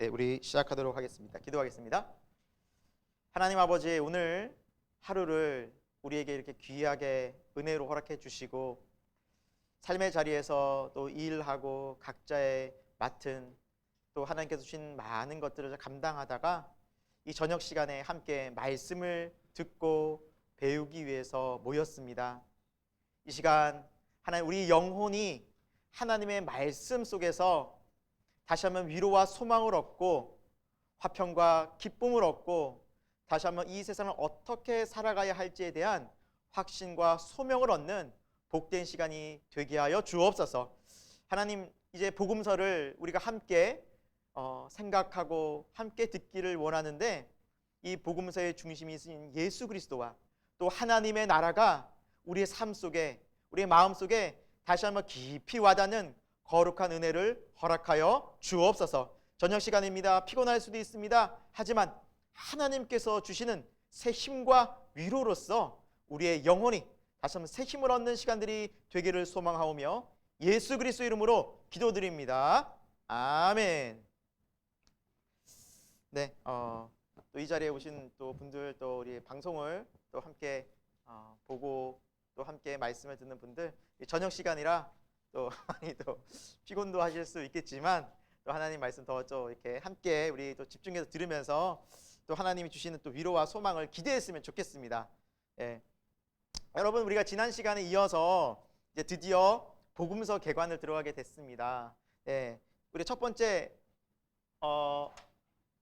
네, 우리 시작하도록 하겠습니다. 기도하겠습니다. 하나님 아버지, 오늘 하루를 우리에게 이렇게 귀하게 은혜로 허락해 주시고 삶의 자리에서 또 일하고 각자의 맡은 또 하나님께서 주신 많은 것들을 감당하다가 이 저녁 시간에 함께 말씀을 듣고 배우기 위해서 모였습니다. 이 시간 하나님, 우리 영혼이 하나님의 말씀 속에서 다시 한번 위로와 소망을 얻고 화평과 기쁨을 얻고 다시 한번 이 세상을 어떻게 살아가야 할지에 대한 확신과 소명을 얻는 복된 시간이 되게 하여 주옵소서. 하나님, 이제 복음서를 우리가 함께 생각하고 함께 듣기를 원하는데, 이 복음서의 중심이 있는 예수 그리스도와 또 하나님의 나라가 우리의 삶 속에, 우리의 마음 속에 다시 한번 깊이 와닿는 거룩한 은혜를 허락하여 주옵소서. 저녁 시간입니다. 피곤할 수도 있습니다. 하지만 하나님께서 주시는 새 힘과 위로로서 우리의 영혼이 다시 한번 새 힘을 얻는 시간들이 되기를 소망하오며 예수 그리스도 이름으로 기도드립니다. 아멘. 네, 또 이 자리에 오신 또 분들, 또 우리 방송을 또 함께 보고 또 함께 말씀을 듣는 분들, 저녁 시간이라 또 많이 또 피곤도 하실 수 있겠지만 또 하나님 말씀 더 이렇게 함께 우리 또 집중해서 들으면서 또 하나님이 주시는 또 위로와 소망을 기대했으면 좋겠습니다. 예. 여러분, 우리가 지난 시간에 이어서 이제 드디어 복음서 개관을 들어가게 됐습니다. 예. 우리 첫 번째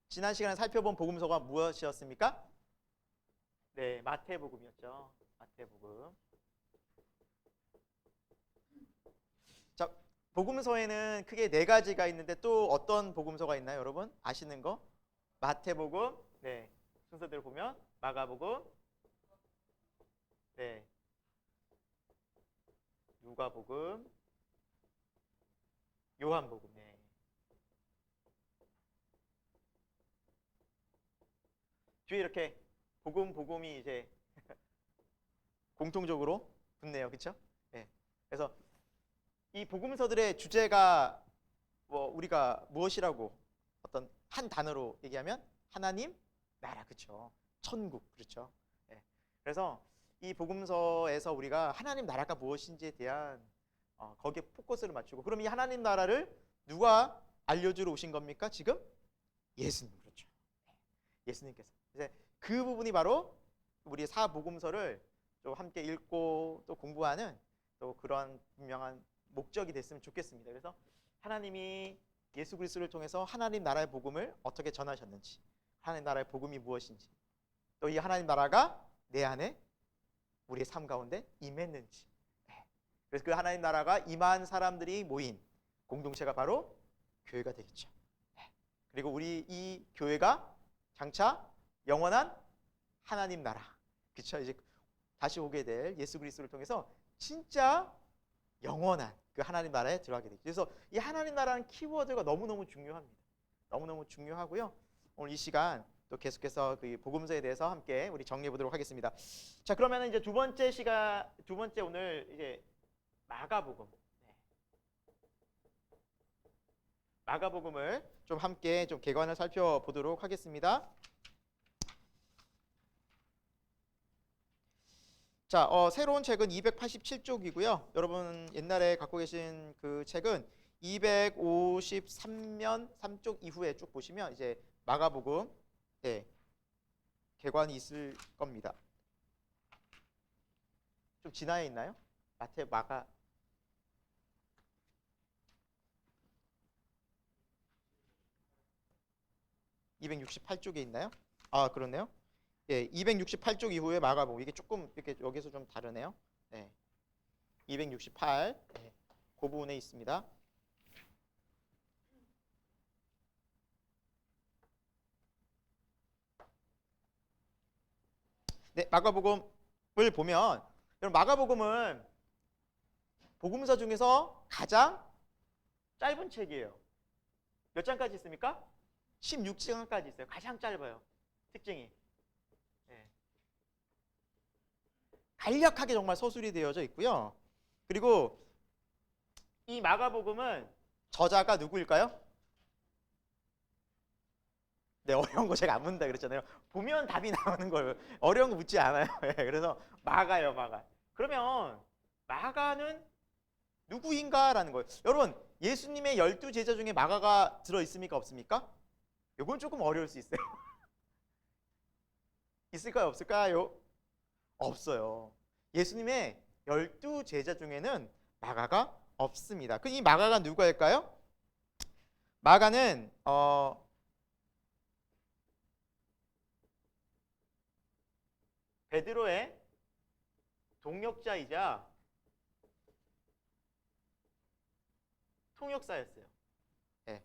지난 시간에 살펴본 복음서가 무엇이었습니까? 네, 마태복음이었죠. 마태복음. 자, 복음서에는 크게 네 가지가 있는데 또 어떤 복음서가 있나요, 여러분? 아시는 거? 마태복음, 네, 순서대로 보면 마가복음, 네, 누가복음, 요한복음. 네. 뒤에 이렇게 복음이 이제 공통적으로 붙네요, 그렇죠? 네. 그래서 이 복음서들의 주제가 우리가 무엇이라고 어떤 한 단어로 얘기하면 하나님 나라, 그렇죠? 천국, 그렇죠? 네. 그래서 이 복음서에서 우리가 하나님 나라가 무엇인지에 대한 거기에 포커스를 맞추고, 그럼 이 하나님 나라를 누가 알려주러 오신 겁니까? 지금 예수님, 그렇죠? 예수님께서 이제 그 부분이 바로 우리 사복음서를 좀 함께 읽고 또 공부하는 또 그런 분명한 목적이 됐으면 좋겠습니다. 그래서 하나님이 예수 그리스도를 통해서 하나님 나라의 복음을 어떻게 전하셨는지, 하나님 나라의 복음이 무엇인지, 또 이 하나님 나라가 내 안에 우리의 삶 가운데 임했는지, 그래서 그 하나님 나라가 임한 사람들이 모인 공동체가 바로 교회가 되겠죠. 그리고 우리 이 교회가 장차 영원한 하나님 나라, 그렇죠? 이제 다시 오게 될 예수 그리스도를 통해서 진짜 영원한 그 하나님 나라에 들어가게 되죠. 그래서 이 하나님 나라는 키워드가 너무너무 중요합니다. 너무너무 중요하고요. 오늘 이 시간 또 계속해서 그 복음서에 대해서 함께 우리 정리해 보도록 하겠습니다. 자, 그러면 이제 두 번째 오늘 이제 마가복음. 네. 마가복음을 좀 함께 좀 개관을 살펴보도록 하겠습니다. 자, 새로운 책은 287쪽이고요. 여러분 옛날에 갖고 계신 그 책은 253면 3쪽 이후에 쭉 보시면 이제 마가복음, 네, 개관이 있을 겁니다. 좀 지나에 있나요? 마태, 마가. (268쪽에) 있나요? 아, 그렇네요. 예, 268쪽 이후에 마가복음, 이게 조금 이렇게 여기서 좀 다르네요. 네, 268, 네, 그 부분에 있습니다. 네, 마가복음을 보면, 여러분 마가복음은 복음서 중에서 가장 짧은 책이에요. 몇 장까지 있습니까? 16장까지 있어요. 가장 짧아요. 특징이. 네. 간략하게 정말 서술이 되어져 있고요. 그리고 이 마가복음은 저자가 누구일까요? 네, 어려운 거 제가 안 묻는다 그랬잖아요. 보면 답이 나오는 걸 어려운 거 묻지 않아요. 예, 그래서 마가요, 마가. 그러면 마가는 누구인가라는 거예요. 여러분, 예수님의 12제자 중에 마가가 들어 있습니까? 없습니까? 이건 조금 어려울 수 있어요. 있을까요? 없을까요? 없어요. 예수님의 12제자 중에는 마가가 없습니다. 그 이 마가가 누구일까요? 마가는 베드로의 동역자이자 통역사였어요. 예.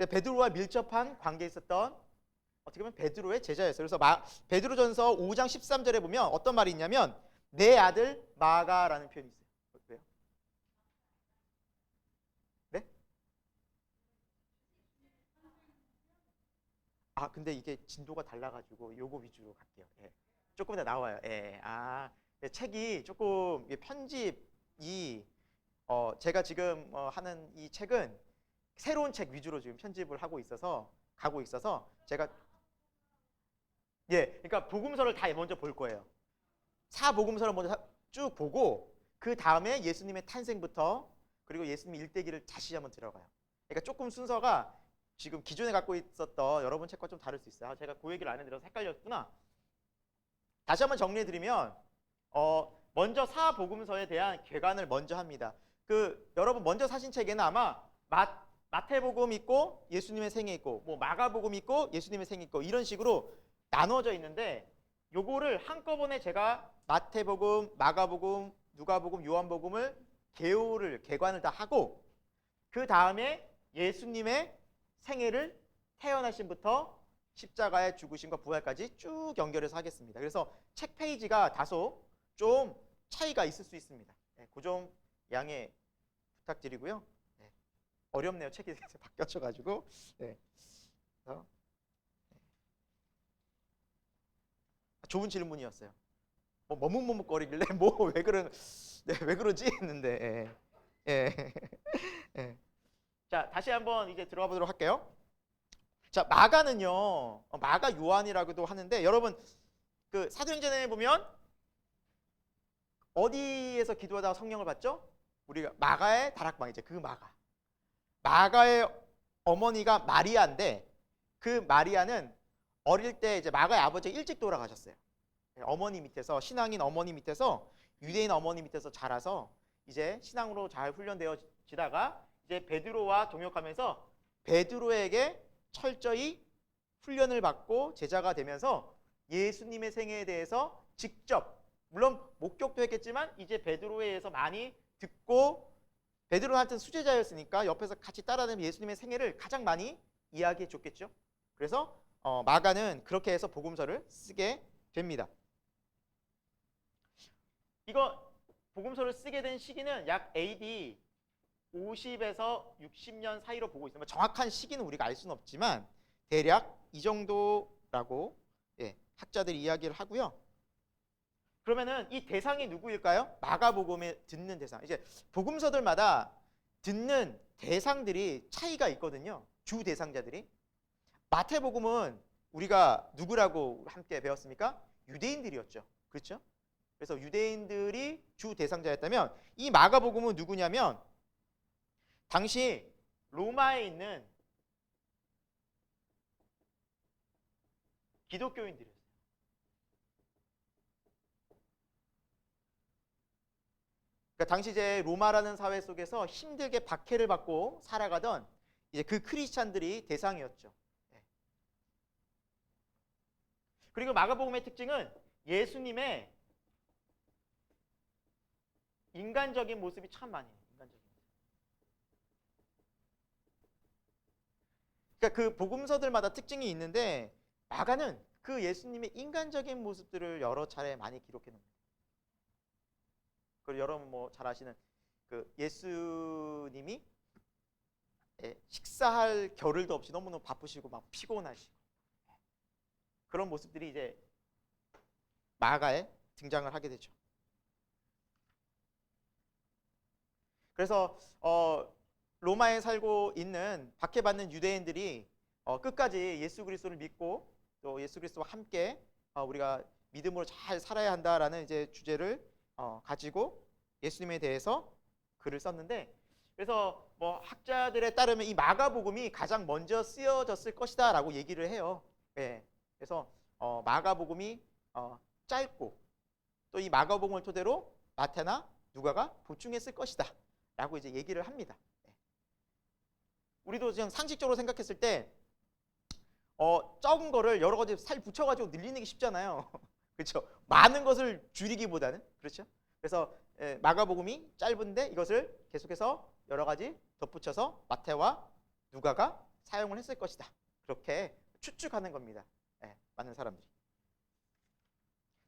베드로와 밀접한 관계에 있었던 어떻게 보면 베드로의 제자였어요. 그래서 베드로전서 5장 13절에 보면 어떤 말이 있냐면 내 아들 마가라는 표현이 있어요. 왜요? 네? 아 근데 이게 진도가 달라가지고 요거 위주로 갈게요. 예. 조금 더 나와요. 예. 네, 책이 조금 편집이 제가 지금 하는 이 책은 새로운 책 위주로 지금 편집을 하고 있어서 가고 있어서 제가 예, 그러니까 복음서를 다 먼저 볼 거예요. 사복음서를 먼저 쭉 보고 그 다음에 예수님의 탄생부터 그리고 예수님의 일대기를 다시 한번 들어가요. 그러니까 조금 순서가 지금 기존에 갖고 있었던 여러분 책과 좀 다를 수 있어요. 제가 그 얘기를 안 해드려서 헷갈렸구나. 다시 한번 정리해드리면 먼저 사복음서에 대한 개관을 먼저 합니다. 여러분 먼저 사신 책에는 아마 마태복음 있고 예수님의 생애 있고 뭐 마가복음 있고 예수님의 생애 있고 이런 식으로 나눠져 있는데 요거를 한꺼번에 제가 마태복음, 마가복음, 누가복음, 요한복음을 개관을 다 하고 그 다음에 예수님의 생애를 태어나심부터 십자가의 죽으심과 부활까지 쭉 연결해서 하겠습니다. 그래서 책 페이지가 다소 좀 차이가 있을 수 있습니다. 네, 그 좀 양해 부탁드리고요. 네, 어렵네요. 책이 바뀌어져가지고. 네. 좋은 질문이었어요. 머뭇머뭇거리길래 왜 그러지 했는데. 예. 예. 자, 다시 한번 이제 들어가 보도록 할게요. 자, 마가는요. 마가 요한이라고도 하는데 여러분 그 사도행전에 보면 어디에서 기도하다가 성령을 받죠? 우리가 마가의 다락방이죠. 그 마가의 어머니가 마리아인데 그 마리아는 어릴 때 이제 마가의 아버지가 일찍 돌아가셨어요. 어머니 밑에서 신앙인 어머니 밑에서 유대인 어머니 밑에서 자라서 이제 신앙으로 잘 훈련되어지다가 이제 베드로와 동역하면서 베드로에게 철저히 훈련을 받고 제자가 되면서 예수님의 생애에 대해서 직접 물론 목격도 했겠지만 이제 베드로에 의해서 많이 듣고 베드로한테는 수제자였으니까 옆에서 같이 따라다니며 예수님의 생애를 가장 많이 이야기해 줬겠죠. 그래서 마가는 그렇게 해서 복음서를 쓰게 됩니다. 이거 복음서를 쓰게 된 시기는 약 AD 50에서 60년 사이로 보고 있습니다. 정확한 시기는 우리가 알 수는 없지만 대략 이 정도라고 학자들이 이야기를 하고요. 그러면은 이 대상이 누구일까요? 마가복음에 듣는 대상. 이제 복음서들마다 듣는 대상들이 차이가 있거든요. 주 대상자들이. 마태복음은 우리가 누구라고 함께 배웠습니까? 유대인들이었죠. 그렇죠? 그래서 유대인들이 주 대상자였다면 이 마가복음은 누구냐면 당시 로마에 있는 기독교인들이었어요. 그러니까 당시 이제 로마라는 사회 속에서 힘들게 박해를 받고 살아가던 이제 그 크리스찬들이 대상이었죠. 그리고 마가복음의 특징은 예수님의 인간적인 모습이 참 많이 있어요. 인간적인 모습. 그러니까 그 복음서들마다 특징이 있는데 마가는 그 예수님의 인간적인 모습들을 여러 차례 많이 기록해 놓습니다. 그리고 여러분 뭐 잘 아시는 그 예수님이 식사할 겨를도 없이 너무너무 바쁘시고 막 피곤하시고 그런 모습들이 이제 마가에 등장을 하게 되죠. 그래서 로마에 살고 있는 박해받는 유대인들이 끝까지 예수 그리스도를 믿고 또 예수 그리스도와 함께 우리가 믿음으로 잘 살아야 한다라는 이제 주제를 가지고 예수님에 대해서 글을 썼는데, 그래서 뭐 학자들에 따르면 이 마가복음이 가장 먼저 쓰여졌을 것이다라고 얘기를 해요. 예. 그래서 마가복음이 짧고 또 이 마가복음을 토대로 마태나 누가가 보충했을 것이다라고 이제 얘기를 합니다. 예. 우리도 그냥 상식적으로 생각했을 때 적은 거를 여러 가지 살 붙여가지고 늘리는 게 쉽잖아요. 그렇죠? 많은 것을 줄이기보다는. 그렇죠? 그래서 마가복음이 짧은데 이것을 계속해서 여러 가지 덧붙여서 마태와 누가가 사용을 했을 것이다. 그렇게 추측하는 겁니다. 많은 사람들이.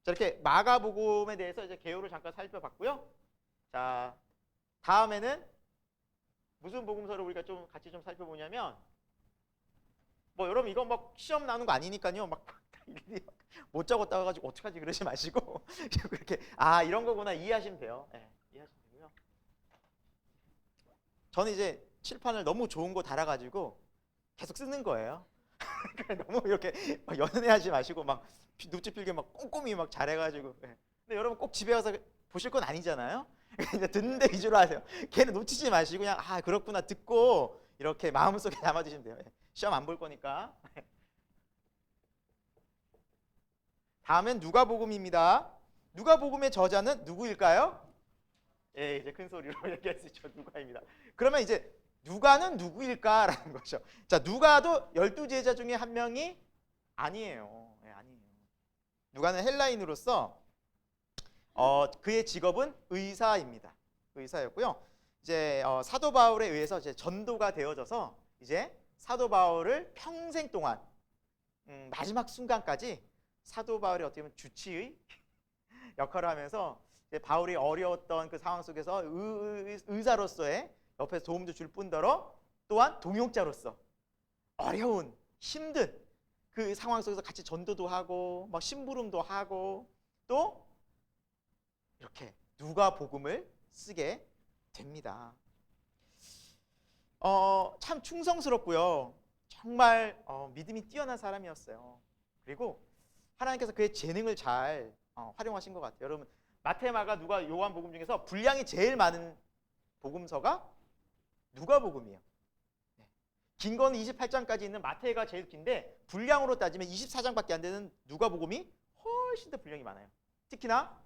자, 이렇게 마가복음에 대해서 이제 개요를 잠깐 살펴봤고요. 자, 다음에는 무슨 복음서를 우리가 좀 같이 좀 살펴보냐면, 뭐 여러분 이거 막 시험 나오는 거 아니니까요. 막 못 적었다 가지고 어떡하지 그러지 마시고 그렇게 이런 거구나 이해하시면 돼요. 이해하시면 되고요. 저는 이제 칠판을 너무 좋은 거 달아가지고 계속 쓰는 거예요. 너무 이렇게 연연해하지 마시고 막 눈치 필게 막 꼼꼼히 막 잘해가지고. 근데 여러분 꼭 집에 가서 보실 건 아니잖아요. 이제 듣는데 위주로 하세요. 걔는 놓치지 마시고 그냥 그렇구나 듣고 이렇게 마음속에 담아두시면 돼요. 시험 안 볼 거니까. 다음엔 누가복음입니다. 누가복음의 저자는 누구일까요? 이제 큰 소리로 얘기할 수 있죠. 누가입니다. 그러면 이제 누가는 누구일까라는 거죠. 자, 누가도 12제자 중에 한 명이 아니에요. 아니에요. 누가는 헬라인으로서 그의 직업은 의사입니다. 의사였고요. 이제 사도 바울에 의해서 이제 전도가 되어져서 이제 사도 바울을 평생 동안 마지막 순간까지 사도 바울이 어떻게 보면 주치의 역할을 하면서 이제 바울이 어려웠던 그 상황 속에서 의사로서의 옆에서 도움도 줄 뿐더러 또한 동역자로서 어려운 힘든 그 상황 속에서 같이 전도도 하고 막 심부름도 하고 또 이렇게 누가복음을 쓰게 됩니다. 참 충성스럽고요. 정말 믿음이 뛰어난 사람이었어요. 그리고 하나님께서 그의 재능을 잘 활용하신 것 같아요. 여러분 마태, 마가, 누가, 요한복음 중에서 분량이 제일 많은 복음서가 누가복음이에요. 긴 거는 28장까지 있는 마태가 제일 긴데 분량으로 따지면 24장밖에 안 되는 누가복음이 훨씬 더 분량이 많아요. 특히나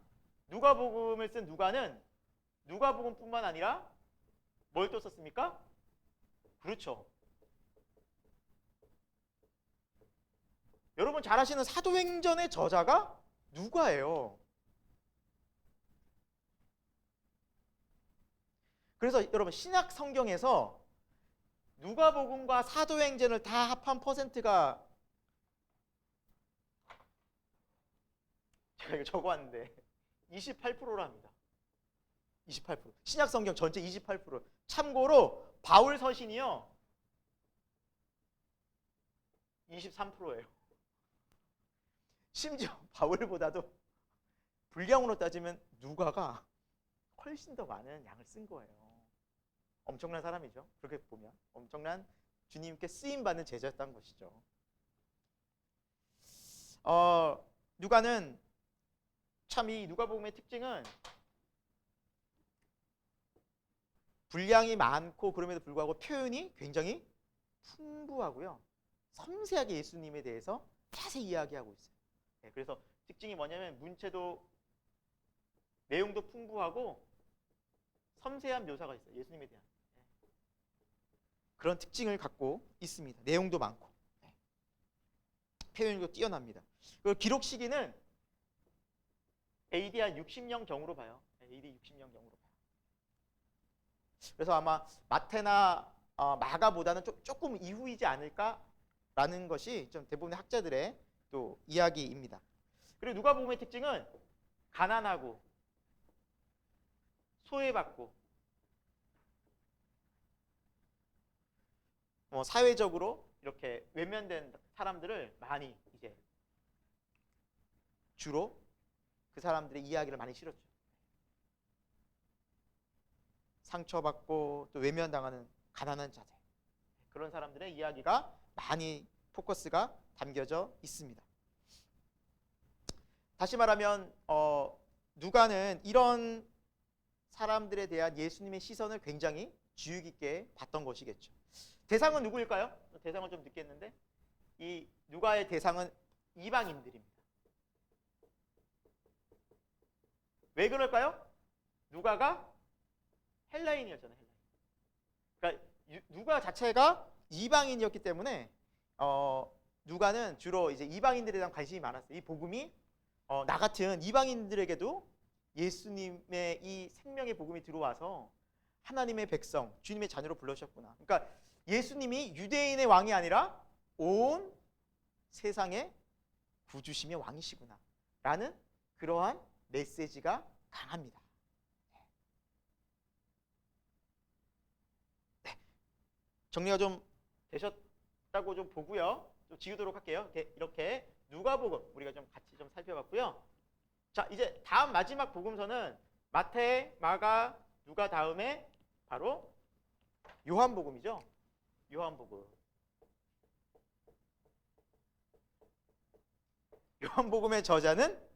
누가복음을 쓴 누가는 누가복음뿐만 아니라 뭘 또 썼습니까? 그렇죠. 여러분 잘 아시는 사도행전의 저자가 누가예요. 그래서 여러분 신약 성경에서 누가복음과 사도행전을 다 합한 퍼센트가 제가 이거 적어왔는데 28%랍니다. 28%. 신약 성경 전체 28%. 참고로 바울 서신이요 23%예요. 심지어 바울보다도 분량으로 따지면 누가가 훨씬 더 많은 양을 쓴 거예요. 엄청난 사람이죠. 그렇게 보면 엄청난 주님께 쓰임받는 제자였다는 것이죠. 누가는 참 이 누가복음의 특징은 분량이 많고 그럼에도 불구하고 표현이 굉장히 풍부하고요. 섬세하게 예수님에 대해서 자세히 이야기하고 있어요. 그래서 특징이 뭐냐면 문체도 내용도 풍부하고 섬세한 묘사가 있어요. 예수님에 대한 그런 특징을 갖고 있습니다. 내용도 많고 표현도 뛰어납니다. 그리고 기록 시기는 AD 한 60년경으로 봐요. AD 60년경으로 봐요. 그래서 아마 마태나 마가보다는 조금 이후이지 않을까라는 것이 좀 대부분의 학자들의 또 이야기입니다. 그리고 누가복음의 특징은 가난하고 소외받고 사회적으로 이렇게 외면된 사람들을 많이 이제 주로 그 사람들의 이야기를 많이 실었죠. 상처받고 또 외면당하는 가난한 자들, 그런 사람들의 이야기가 많이 포커스가 담겨져 있습니다. 다시 말하면 누가는 이런 사람들에 대한 예수님의 시선을 굉장히 주의 깊게 봤던 것이겠죠. 대상은 누구일까요? 대상은 좀 늦겠는데 이 누가의 대상은 이방인들입니다. 왜 그럴까요? 누가가 헬라인이었잖아요. 그러니까 누가 자체가 이방인이었기 때문에 누가는 주로 이제 이방인들에 대한 관심이 많았어요. 이 복음이 나 같은 이방인들에게도 예수님의 이 생명의 복음이 들어와서 하나님의 백성, 주님의 자녀로 불러주셨구나. 그러니까 예수님이 유대인의 왕이 아니라 온 세상의 구주심의 왕이시구나 라는 그러한 메시지가 강합니다. 네. 정리가 좀 되셨다고 좀 보고요. 좀 지우도록 할게요. 이렇게 누가복음 우리가 좀 같이 좀 살펴봤고요. 자, 이제 다음 마지막 복음서는 마태, 마가, 누가 다음에 바로 요한복음이죠. 요한복음. 요한복음의 저자는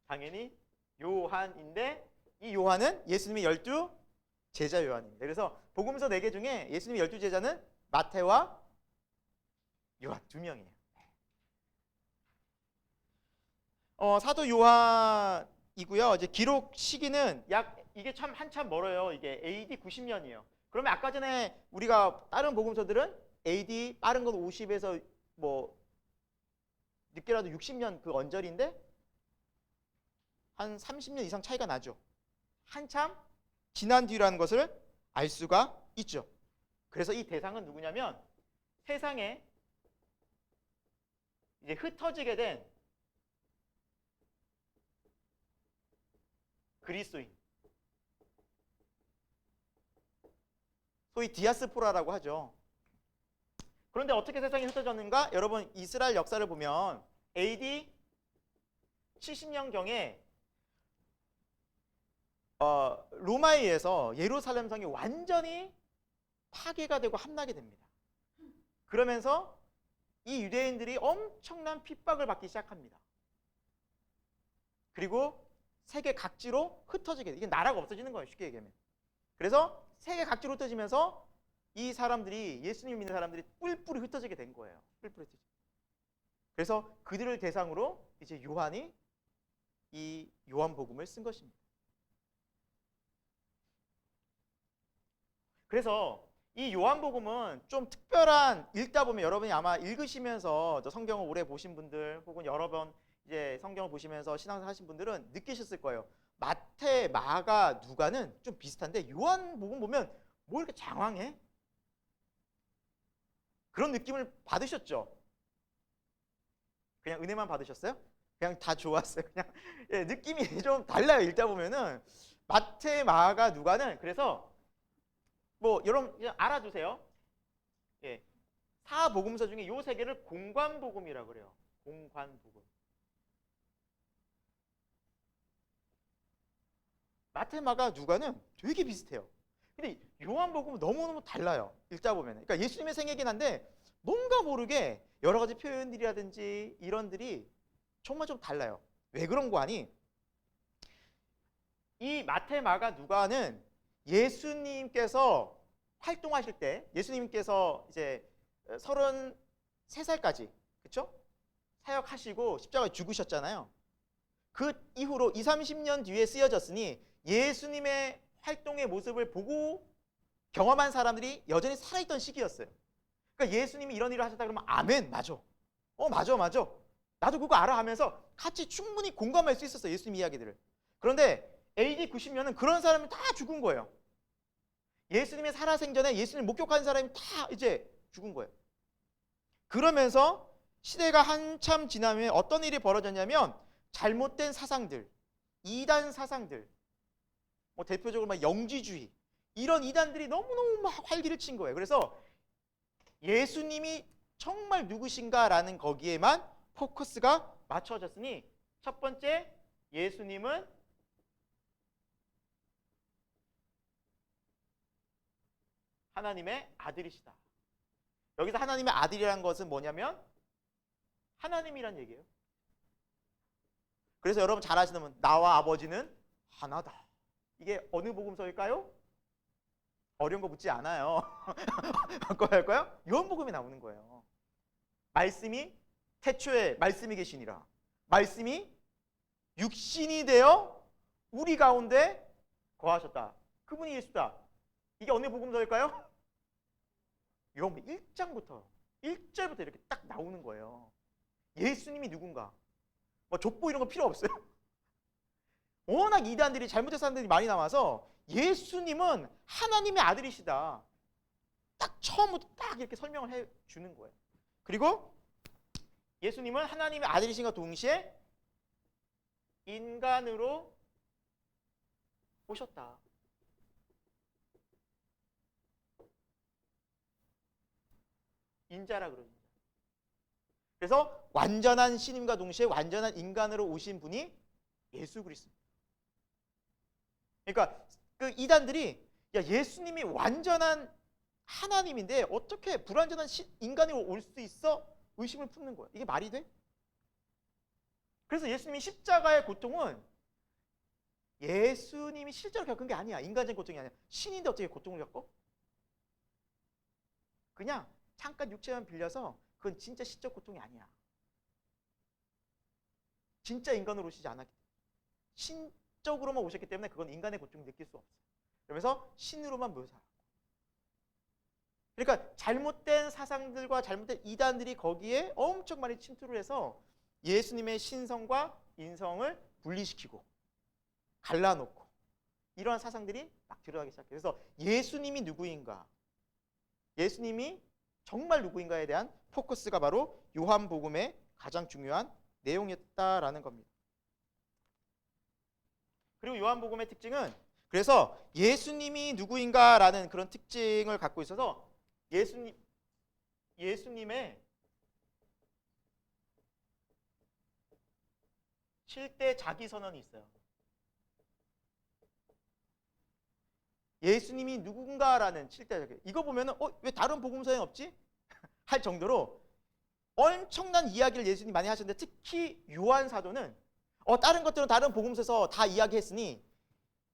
당연히 요한인데 이 요한은 예수님의 12 제자 요한입니다. 그래서 복음서 4개 중에 예수님의 12 제자는 마태와 요한 2명이에요. 사도 요한이고요. 이제 기록 시기는 이게 참 한참 멀어요. 이게 AD 90년이에요. 그러면 아까 전에 우리가 다른 복음서들은 AD 빠른 건 50에서 뭐 늦게라도 60년 그 언저리인데 한 30년 이상 차이가 나죠. 한참 지난 뒤라는 것을 알 수가 있죠. 그래서 이 대상은 누구냐면 세상에 이제 흩어지게 된 그리스도인, 소위 디아스포라라고 하죠. 그런데 어떻게 세상이 흩어졌는가? 여러분 이스라엘 역사를 보면 AD 70년경에 로마에 의해서 예루살렘 성이 완전히 파괴가 되고 함락이 됩니다. 그러면서 이 유대인들이 엄청난 핍박을 받기 시작합니다. 그리고 세계 각지로 흩어지게 돼요. 이게 나라가 없어지는 거예요. 쉽게 얘기하면. 그래서 세계 각지로 흩어지면서 이 사람들이 예수님 믿는 사람들이 뿔뿔이 흩어지게 된 거예요. 뿔뿔이 흩어지게. 그래서 그들을 대상으로 이제 요한이 이 요한복음을 쓴 것입니다. 그래서 이 요한복음은 좀 특별한, 읽다 보면 여러분이 아마 읽으시면서 성경을 오래 보신 분들 혹은 여러 번 이제 성경을 보시면서 신앙생활 하신 분들은 느끼셨을 거예요. 마태, 마가, 누가는 좀 비슷한데 요한복음 보면 뭐 이렇게 장황해? 그런 느낌을 받으셨죠? 그냥 은혜만 받으셨어요? 그냥 다 좋았어요. 그냥 느낌이 좀 달라요. 읽다 보면은 마태, 마가, 누가는 그래서 뭐 여러분 그냥 알아두세요. 사복음서 중에 요 세 개를 공관복음이라고 그래요. 공관복음. 마태, 마가, 누가는 되게 비슷해요. 근데 요한복음은 너무너무 달라요. 읽다 보면. 그러니까 예수님의 생애긴 한데 뭔가 모르게 여러 가지 표현들이라든지 이런들이 정말 좀 달라요. 왜 그런 거 아니? 이 마태, 마가, 누가는 예수님께서 활동하실 때 예수님께서 이제 33살까지 그렇죠? 사역하시고 십자가에 죽으셨잖아요. 그 이후로 20, 30년 뒤에 쓰여졌으니 예수님의 활동의 모습을 보고 경험한 사람들이 여전히 살아있던 시기였어요. 그러니까 예수님이 이런 일을 하셨다 그러면 아멘, 맞아. 맞아. 나도 그거 알아 하면서 같이 충분히 공감할 수 있었어요. 예수님 이야기들을. 그런데 AD 90년은 그런 사람이 다 죽은 거예요. 예수님의 살아생전에 예수님 목격한 사람이 다 이제 죽은 거예요. 그러면서 시대가 한참 지나면 어떤 일이 벌어졌냐면 잘못된 사상들, 이단 사상들, 뭐 대표적으로 막 영지주의 이런 이단들이 너무너무 막 활기를 친 거예요. 그래서 예수님이 정말 누구신가라는 거기에만 포커스가 맞춰졌으니 첫 번째 예수님은 하나님의 아들이시다. 여기서 하나님의 아들이라는 것은 뭐냐면 하나님이란 얘기예요. 그래서 여러분 잘 아시는 분, 나와 아버지는 하나다. 이게 어느 복음서일까요? 어려운 거 묻지 않아요. 할까요? 요한복음에 나오는 거예요. 말씀이 태초에 말씀이 계시니라. 말씀이 육신이 되어 우리 가운데 거하셨다. 그분이 예수다. 이게 어느 복음서일까요? 요한복음 1장부터 1절부터 이렇게 딱 나오는 거예요. 예수님이 누군가. 뭐 족보 이런 거 필요 없어요. 워낙 이단들이 잘못된 사람들이 많이 나와서 예수님은 하나님의 아들이시다. 딱 처음부터 딱 이렇게 설명을 해 주는 거예요. 그리고 예수님은 하나님의 아들이신과 동시에 인간으로 오셨다. 인자라 그러죠. 그래서 완전한 신임과 동시에 완전한 인간으로 오신 분이 예수 그리스도입니다. 그러니까 그 이단들이 야 예수님이 완전한 하나님인데 어떻게 불완전한 인간으로 올 수 있어? 의심을 품는 거예요. 이게 말이 돼? 그래서 예수님이 십자가의 고통은 예수님이 실제로 겪은 게 아니야. 인간적인 고통이 아니야. 신인데 어떻게 고통을 겪어? 그냥 잠깐 육체만 빌려서 그건 진짜 시적 고통이 아니야. 진짜 인간으로 오시지 않았기 때문에. 신적으로만 오셨기 때문에 그건 인간의 고통을 느낄 수 없어요. 그러면서 신으로만 묘사하고. 그러니까 잘못된 사상들과 잘못된 이단들이 거기에 엄청 많이 침투를 해서 예수님의 신성과 인성을 분리시키고 갈라놓고 이러한 사상들이 막 들어가기 시작해요. 그래서 예수님이 누구인가, 예수님이 정말 누구인가에 대한 포커스가 바로 요한복음의 가장 중요한 내용이었다라는 겁니다. 그리고 요한복음의 특징은 그래서 예수님이 누구인가라는 그런 특징을 갖고 있어서 예수님의 실대 자기선언이 있어요. 예수님이 누군가라는 실대 자기. 이거 보면은 왜 다른 복음서에는 없지? 할 정도로 엄청난 이야기를 예수님이 많이 하셨는데 특히 요한 사도는 다른 것들은 다른 복음서에서 다 이야기했으니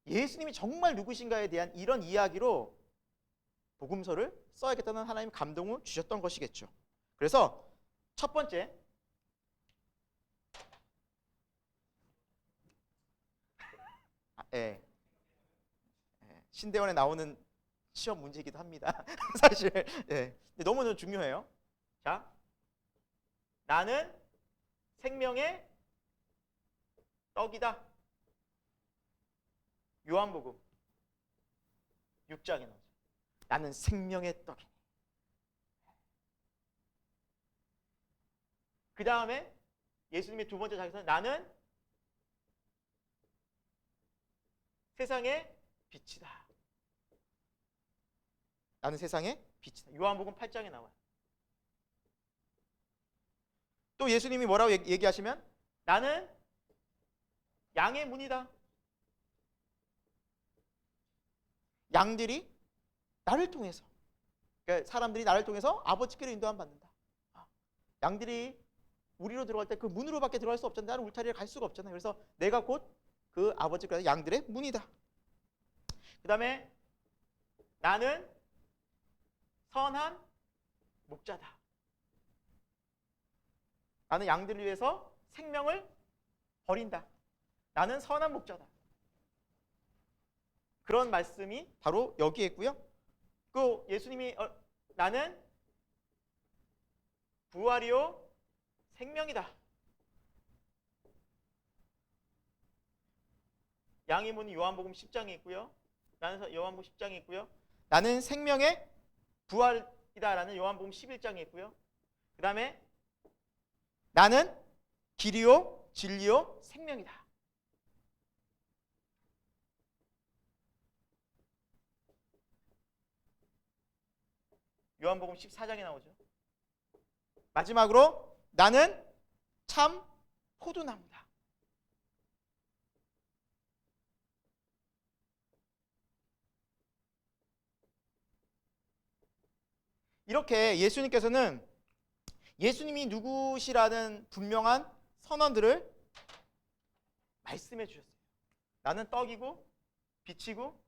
예수님이 정말 누구신가에 대한 이런 이야기로 복음서를 써야겠다는 하나님 감동을 주셨던 것이겠죠. 그래서 첫 번째 신대원에 나오는 시험 문제이기도 합니다. 사실 근데 너무 중요해요. 자, 나는 생명의 떡이다. 요한복음 6장에 나오죠. 나는 생명의 떡이니. 그 다음에 예수님의 두 번째 자기선 나는 세상의 빛이다. 나는 세상의 빛이다. 요한복음 8장에 나와요. 또 예수님이 뭐라고 얘기하시면 나는 양의 문이다. 양들이 나를 통해서, 그러니까 사람들이 나를 통해서 아버지께로 인도함 받는다. 양들이 우리로 들어갈 때 그 문으로밖에 들어갈 수 없잖아. 나는 울타리를 갈 수가 없잖아요. 그래서 내가 곧 그 아버지께로 양들의 문이다. 그 다음에 나는 선한 목자다. 나는 양들을 위해서 생명을 버린다. 나는 선한 목자다. 그런 말씀이 바로 여기에 있고요. 그 예수님이 나는 부활이요 생명이다. 양의 문이 요한복음 10장에 있고요. 나는 요한복음 10장에 있고요. 나는 생명의 부활이다라는 요한복음 11장에 있고요. 그 다음에 나는 길이요 진리요 생명이다. 요한복음 14장에 나오죠. 마지막으로 나는 참 포도나무다. 이렇게 예수님께서는 예수님이 누구시라는 분명한 선언들을 말씀해 주셨어요. 나는 떡이고 빛이고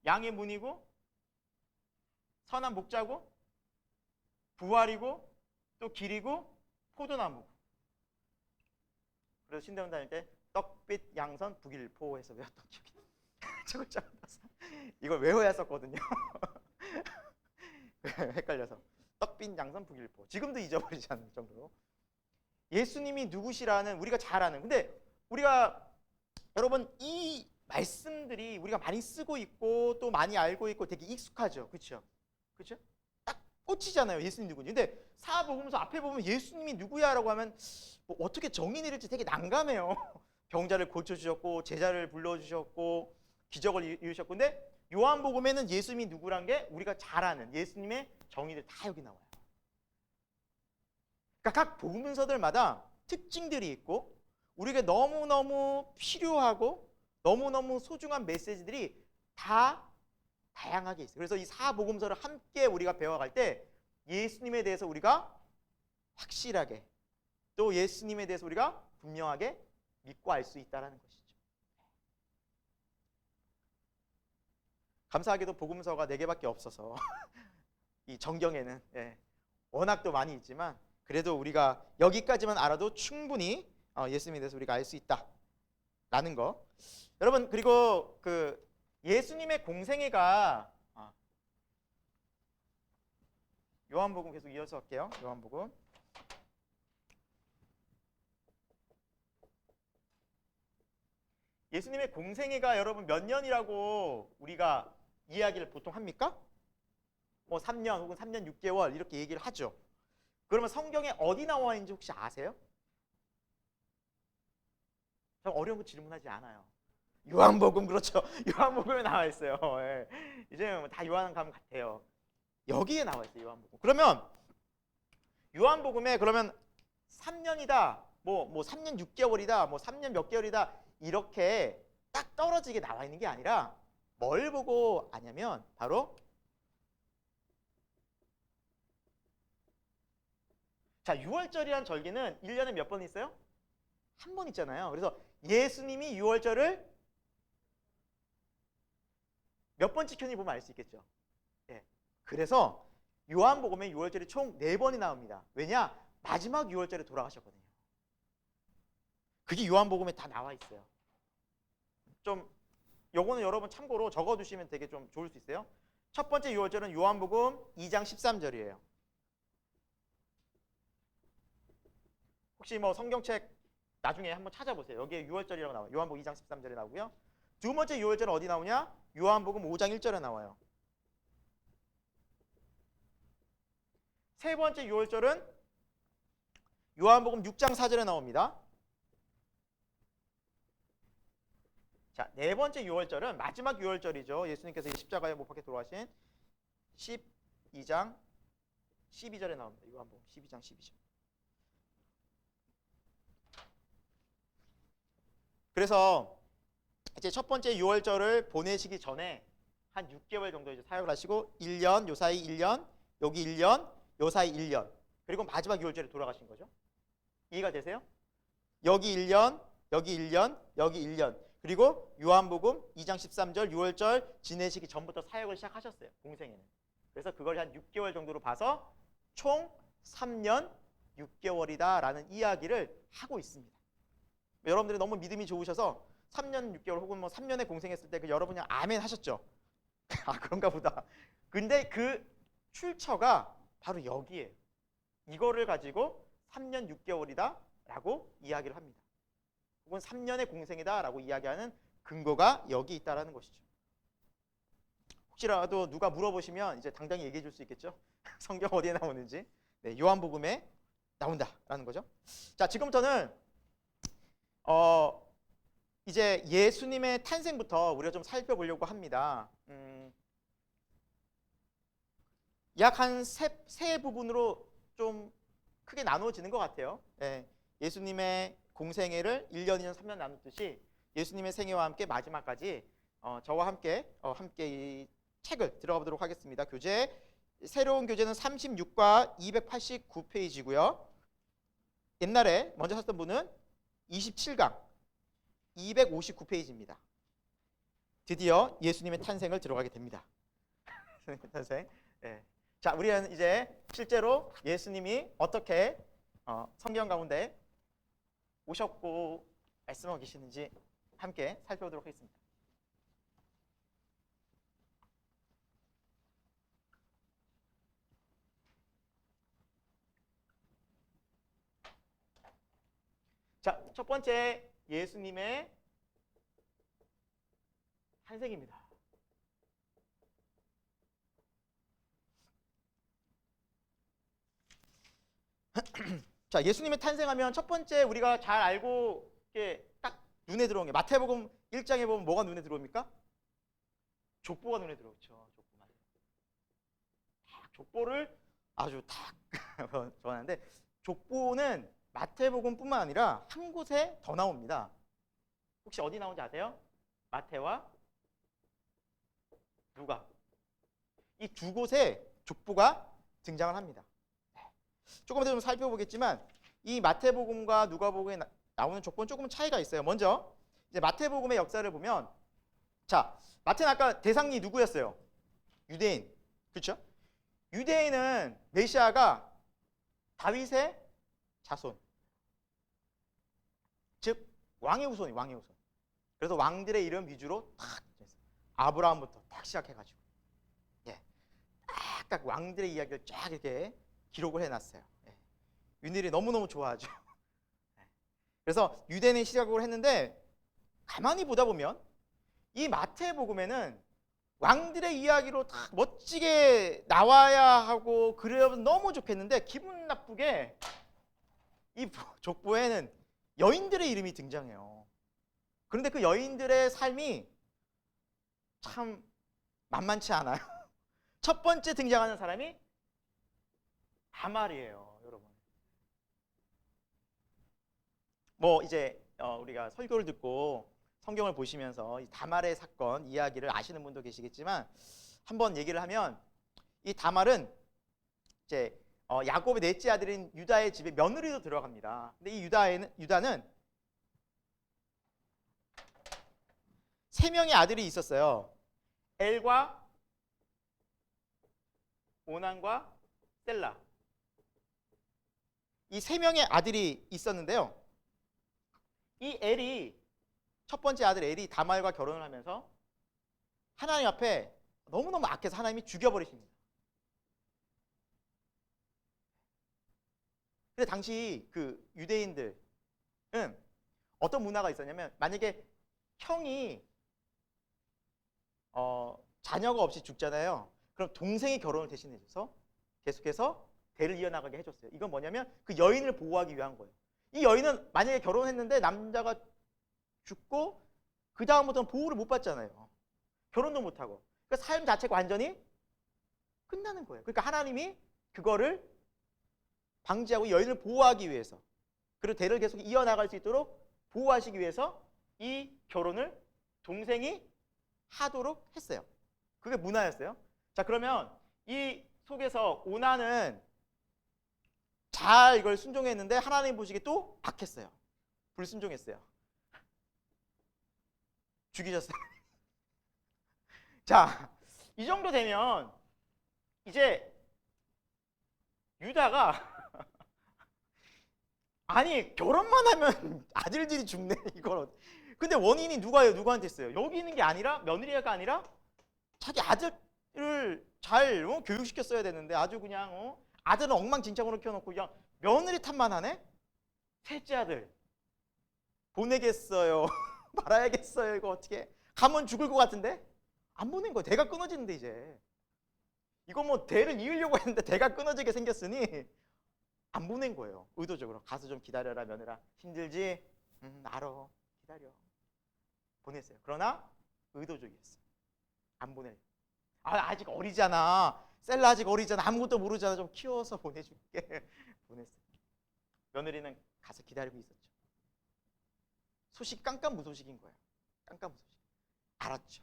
양의 문이고 선한 목자고 부활이고 또 길이고 포도나무고. 그래서 신대원 다닐 때 떡빛 양선 북일포에서 외웠던 기억이 저걸 짜봤어. 이걸 외워야 썼거든요. 헷갈려서 떡빛 양선 북일포. 지금도 잊어버리지 않을 정도로 예수님이 누구시라는 우리가 잘 아는. 근데 우리가 여러분 이 말씀들이 우리가 많이 쓰고 있고 또 많이 알고 있고 되게 익숙하죠. 그렇죠? 그렇죠? 딱 꽂히잖아요. 예수님 누구니. 근데 사복음서 앞에 보면 예수님이 누구야라고 하면 뭐 어떻게 정의 내릴지 되게 난감해요. 병자를 고쳐주셨고 제자를 불러주셨고 기적을 이루셨고. 근데 요한복음에는 예수님이 누구란 게 우리가 잘 아는 예수님의 정의들 다 여기 나와요. 그러니까 각 복음서들마다 특징들이 있고 우리에게 너무너무 필요하고 너무너무 소중한 메시지들이 다 다양하게 있어요. 그래서 이 사복음서를 함께 우리가 배워갈 때 예수님에 대해서 우리가 확실하게 또 예수님에 대해서 우리가 분명하게 믿고 알 수 있다는 것이죠. 감사하게도 복음서가 4개밖에 없어서 이 정경에는 워낙 또 많이 있지만 그래도 우리가 여기까지만 알아도 충분히 예수님에 대해서 우리가 알 수 있다라는 거. 여러분 그리고 그 예수님의 공생애가 요한복음 계속 이어서 할게요. 요한복음 예수님의 공생애가 여러분 몇 년이라고 우리가 이야기를 보통 합니까? 뭐 3년 혹은 3년 6개월 이렇게 얘기를 하죠. 그러면 성경에 어디 나와 있는지 혹시 아세요? 저 어려운 거 질문하지 않아요. 요한복음 그렇죠. 요한복음에 나와 있어요. 이제 다 요한감 같아요. 여기에 나와 있어요. 요한복음. 그러면 요한복음에 그러면 3년이다. 뭐 3년 6개월이다. 뭐 3년 몇 개월이다. 이렇게 딱 떨어지게 나와 있는 게 아니라 뭘 보고 아냐면 바로 자, 6월절이란 절기는 1년에 몇 번 있어요? 한 번 있잖아요. 그래서 예수님이 6월절을 몇 번 지켰는지 보면 알 수 있겠죠. 그래서 요한복음에 6월절이 총 4번이 나옵니다. 왜냐? 마지막 6월절에 돌아가셨거든요. 그게 요한복음에 다 나와 있어요. 좀 요거는 여러분 참고로 적어두시면 되게 좀 좋을 수 있어요. 첫 번째 6월절은 요한복음 2장 13절이에요. 혹시 뭐 성경책 나중에 한번 찾아보세요. 여기에 6월절이라고 나와요. 요한복음 2장 13절에 나오고요. 두 번째 6월절은 어디 나오냐? 요한복음 5장 1절에 나와요. 세 번째 6월절은 요한복음 6장 4절에 나옵니다. 자, 네 번째 6월절은 마지막 6월절이죠. 예수님께서 십자가에 못 박혀 돌아가신 12장 12절에 나옵니다. 요한복음 12장 12절. 그래서 이제 첫 번째 6월절을 보내시기 전에 한 6개월 정도 이제 사역을 하시고 1년, 요 사이 1년, 여기 1년, 요 사이 1년. 그리고 마지막 6월절에 돌아가신 거죠. 이해가 되세요? 여기 1년, 여기 1년, 여기 1년. 그리고 요한복음 2장 13절 6월절 지내시기 전부터 사역을 시작하셨어요. 공생에는. 그래서 그걸 한 6개월 정도로 봐서 총 3년 6개월이다라는 이야기를 하고 있습니다. 여러분들이 너무 믿음이 좋으셔서 3년 6개월 혹은 뭐 3년에 공생했을 때 그 여러분이 아멘 하셨죠? 아 그런가 보다. 근데 그 출처가 바로 여기에요. 이거를 가지고 3년 6개월이다 라고 이야기를 합니다. 혹은 3년의 공생이다 라고 이야기하는 근거가 여기 있다는 것이죠. 혹시라도 누가 물어보시면 이제 당당히 얘기해 줄 수 있겠죠? 성경 어디에 나오는지. 네, 요한복음에 나온다라는 거죠. 자, 지금부터는 이제 예수님의 탄생부터 우리가 좀 살펴보려고 합니다. 약 한 세 부분으로 좀 크게 나누어지는 것 같아요. 예수님의 공생애를 1년, 2년, 3년 나눴듯이 예수님의 생애와 함께 마지막까지 저와 함께 이 책을 들어가 보도록 하겠습니다. 교재 새로운 교재는 36과 289페이지고요. 옛날에 먼저 샀던 분은 27강 259페이지입니다. 드디어 예수님의 탄생을 들어가게 됩니다. 탄생. 네. 자, 우리는 이제 실제로 예수님이 어떻게 성경 가운데 오셨고 말씀하고 계시는지 함께 살펴보도록 하겠습니다. 자, 첫 번째 예수님의 탄생입니다. 자, 예수님의 탄생하면 첫 번째 우리가 잘 알고 딱 눈에 들어온 게 마태복음 1장에 보면 뭐가 눈에 들어옵니까? 족보가 눈에 들어오죠. 족보를 아주 탁 전하는데 족보는 마태복음뿐만 아니라 한 곳에 더 나옵니다. 혹시 어디 나오는지 아세요? 마태와 누가. 이 두 곳에 족보가 등장을 합니다. 조금 더 좀 살펴보겠지만 이 마태복음과 누가복음에 나오는 족보는 조금 차이가 있어요. 먼저 이제 마태복음의 역사를 보면, 자, 마태는 아까 대상이 누구였어요? 유대인. 그렇죠? 유대인은 메시아가 다윗의 자손, 즉 왕의 후손이 왕의 후손. 그래서 왕들의 이름 위주로 탁 아브라함부터 딱 시작해가지고 딱 왕들의 이야기를 쫙 이렇게 기록을 해놨어요. 윤일이 너무너무 좋아하죠. 그래서 유대인의 시작을 했는데 가만히 보다 보면 이 마태복음에는 왕들의 이야기로 다 멋지게 나와야 하고 그러면 너무 좋겠는데 기분 나쁘게 이 족보에는 여인들의 이름이 등장해요. 그런데 그 여인들의 삶이 참 만만치 않아요. 첫 번째 등장하는 사람이 다말이에요, 여러분. 뭐 이제 우리가 설교를 듣고 성경을 보시면서 이 다말의 사건 이야기를 아시는 분도 계시겠지만 한번 얘기를 하면 이 다말은 이제 야곱의 넷째 아들인 유다의 집에 며느리로 들어갑니다. 근데 이 유다는 세 명의 아들이 있었어요. 엘과 오난과 셀라. 이 세 명의 아들이 있었는데요. 이 엘이 첫 번째 아들 엘이 다말과 결혼을 하면서 하나님 앞에 너무너무 악해서 하나님이 죽여버리십니다. 근데 당시 그 유대인들은 어떤 문화가 있었냐면 만약에 형이 자녀가 없이 죽잖아요. 그럼 동생이 결혼을 대신해줘서 계속해서 대를 이어나가게 해줬어요. 이건 뭐냐면 그 여인을 보호하기 위한 거예요. 이 여인은 만약에 결혼했는데 남자가 죽고 그 다음부터는 보호를 못 받잖아요. 결혼도 못하고. 그러니까 삶 자체가 완전히 끝나는 거예요. 그러니까 하나님이 그거를 방지하고 여인을 보호하기 위해서, 그리고 대를 계속 이어나갈 수 있도록 보호하시기 위해서 이 결혼을 동생이 하도록 했어요. 그게 문화였어요. 자, 그러면 이 속에서 오나는 잘 이걸 순종했는데 하나님 보시기에 또 악했어요. 불순종했어요. 죽이셨어요. 자, 이 정도 되면 이제 유다가 아니 결혼만 하면 아들들이 죽네 이걸. 근데 원인이 누가예요? 누구한테 있어요? 여기 있는 게 아니라 며느리가 아니라 자기 아들을 잘 교육시켰어야 되는데 아주 그냥 아들은 엉망진창으로 키워놓고 그냥 며느리 탓만 하네? 셋째 아들 보내겠어요? 말아야겠어요? 이거 어떻게 가면 죽을 것 같은데? 안 보낸 거예요. 대가 끊어지는데 이제 이거 뭐 대를 이으려고 했는데 대가 끊어지게 생겼으니 안 보낸 거예요. 의도적으로. 가서 좀 기다려라 며느라. 힘들지? 알아. 기다려. 보냈어요. 그러나 의도적이었어요. 안 보낼. 아직 어리잖아. 셀라 아직 어리잖아. 아무것도 모르잖아. 좀 키워서 보내줄게. 보냈어요. 며느리는 가서 기다리고 있었죠. 소식 깜깜무소식인 거예요. 깜깜무소식. 알았죠.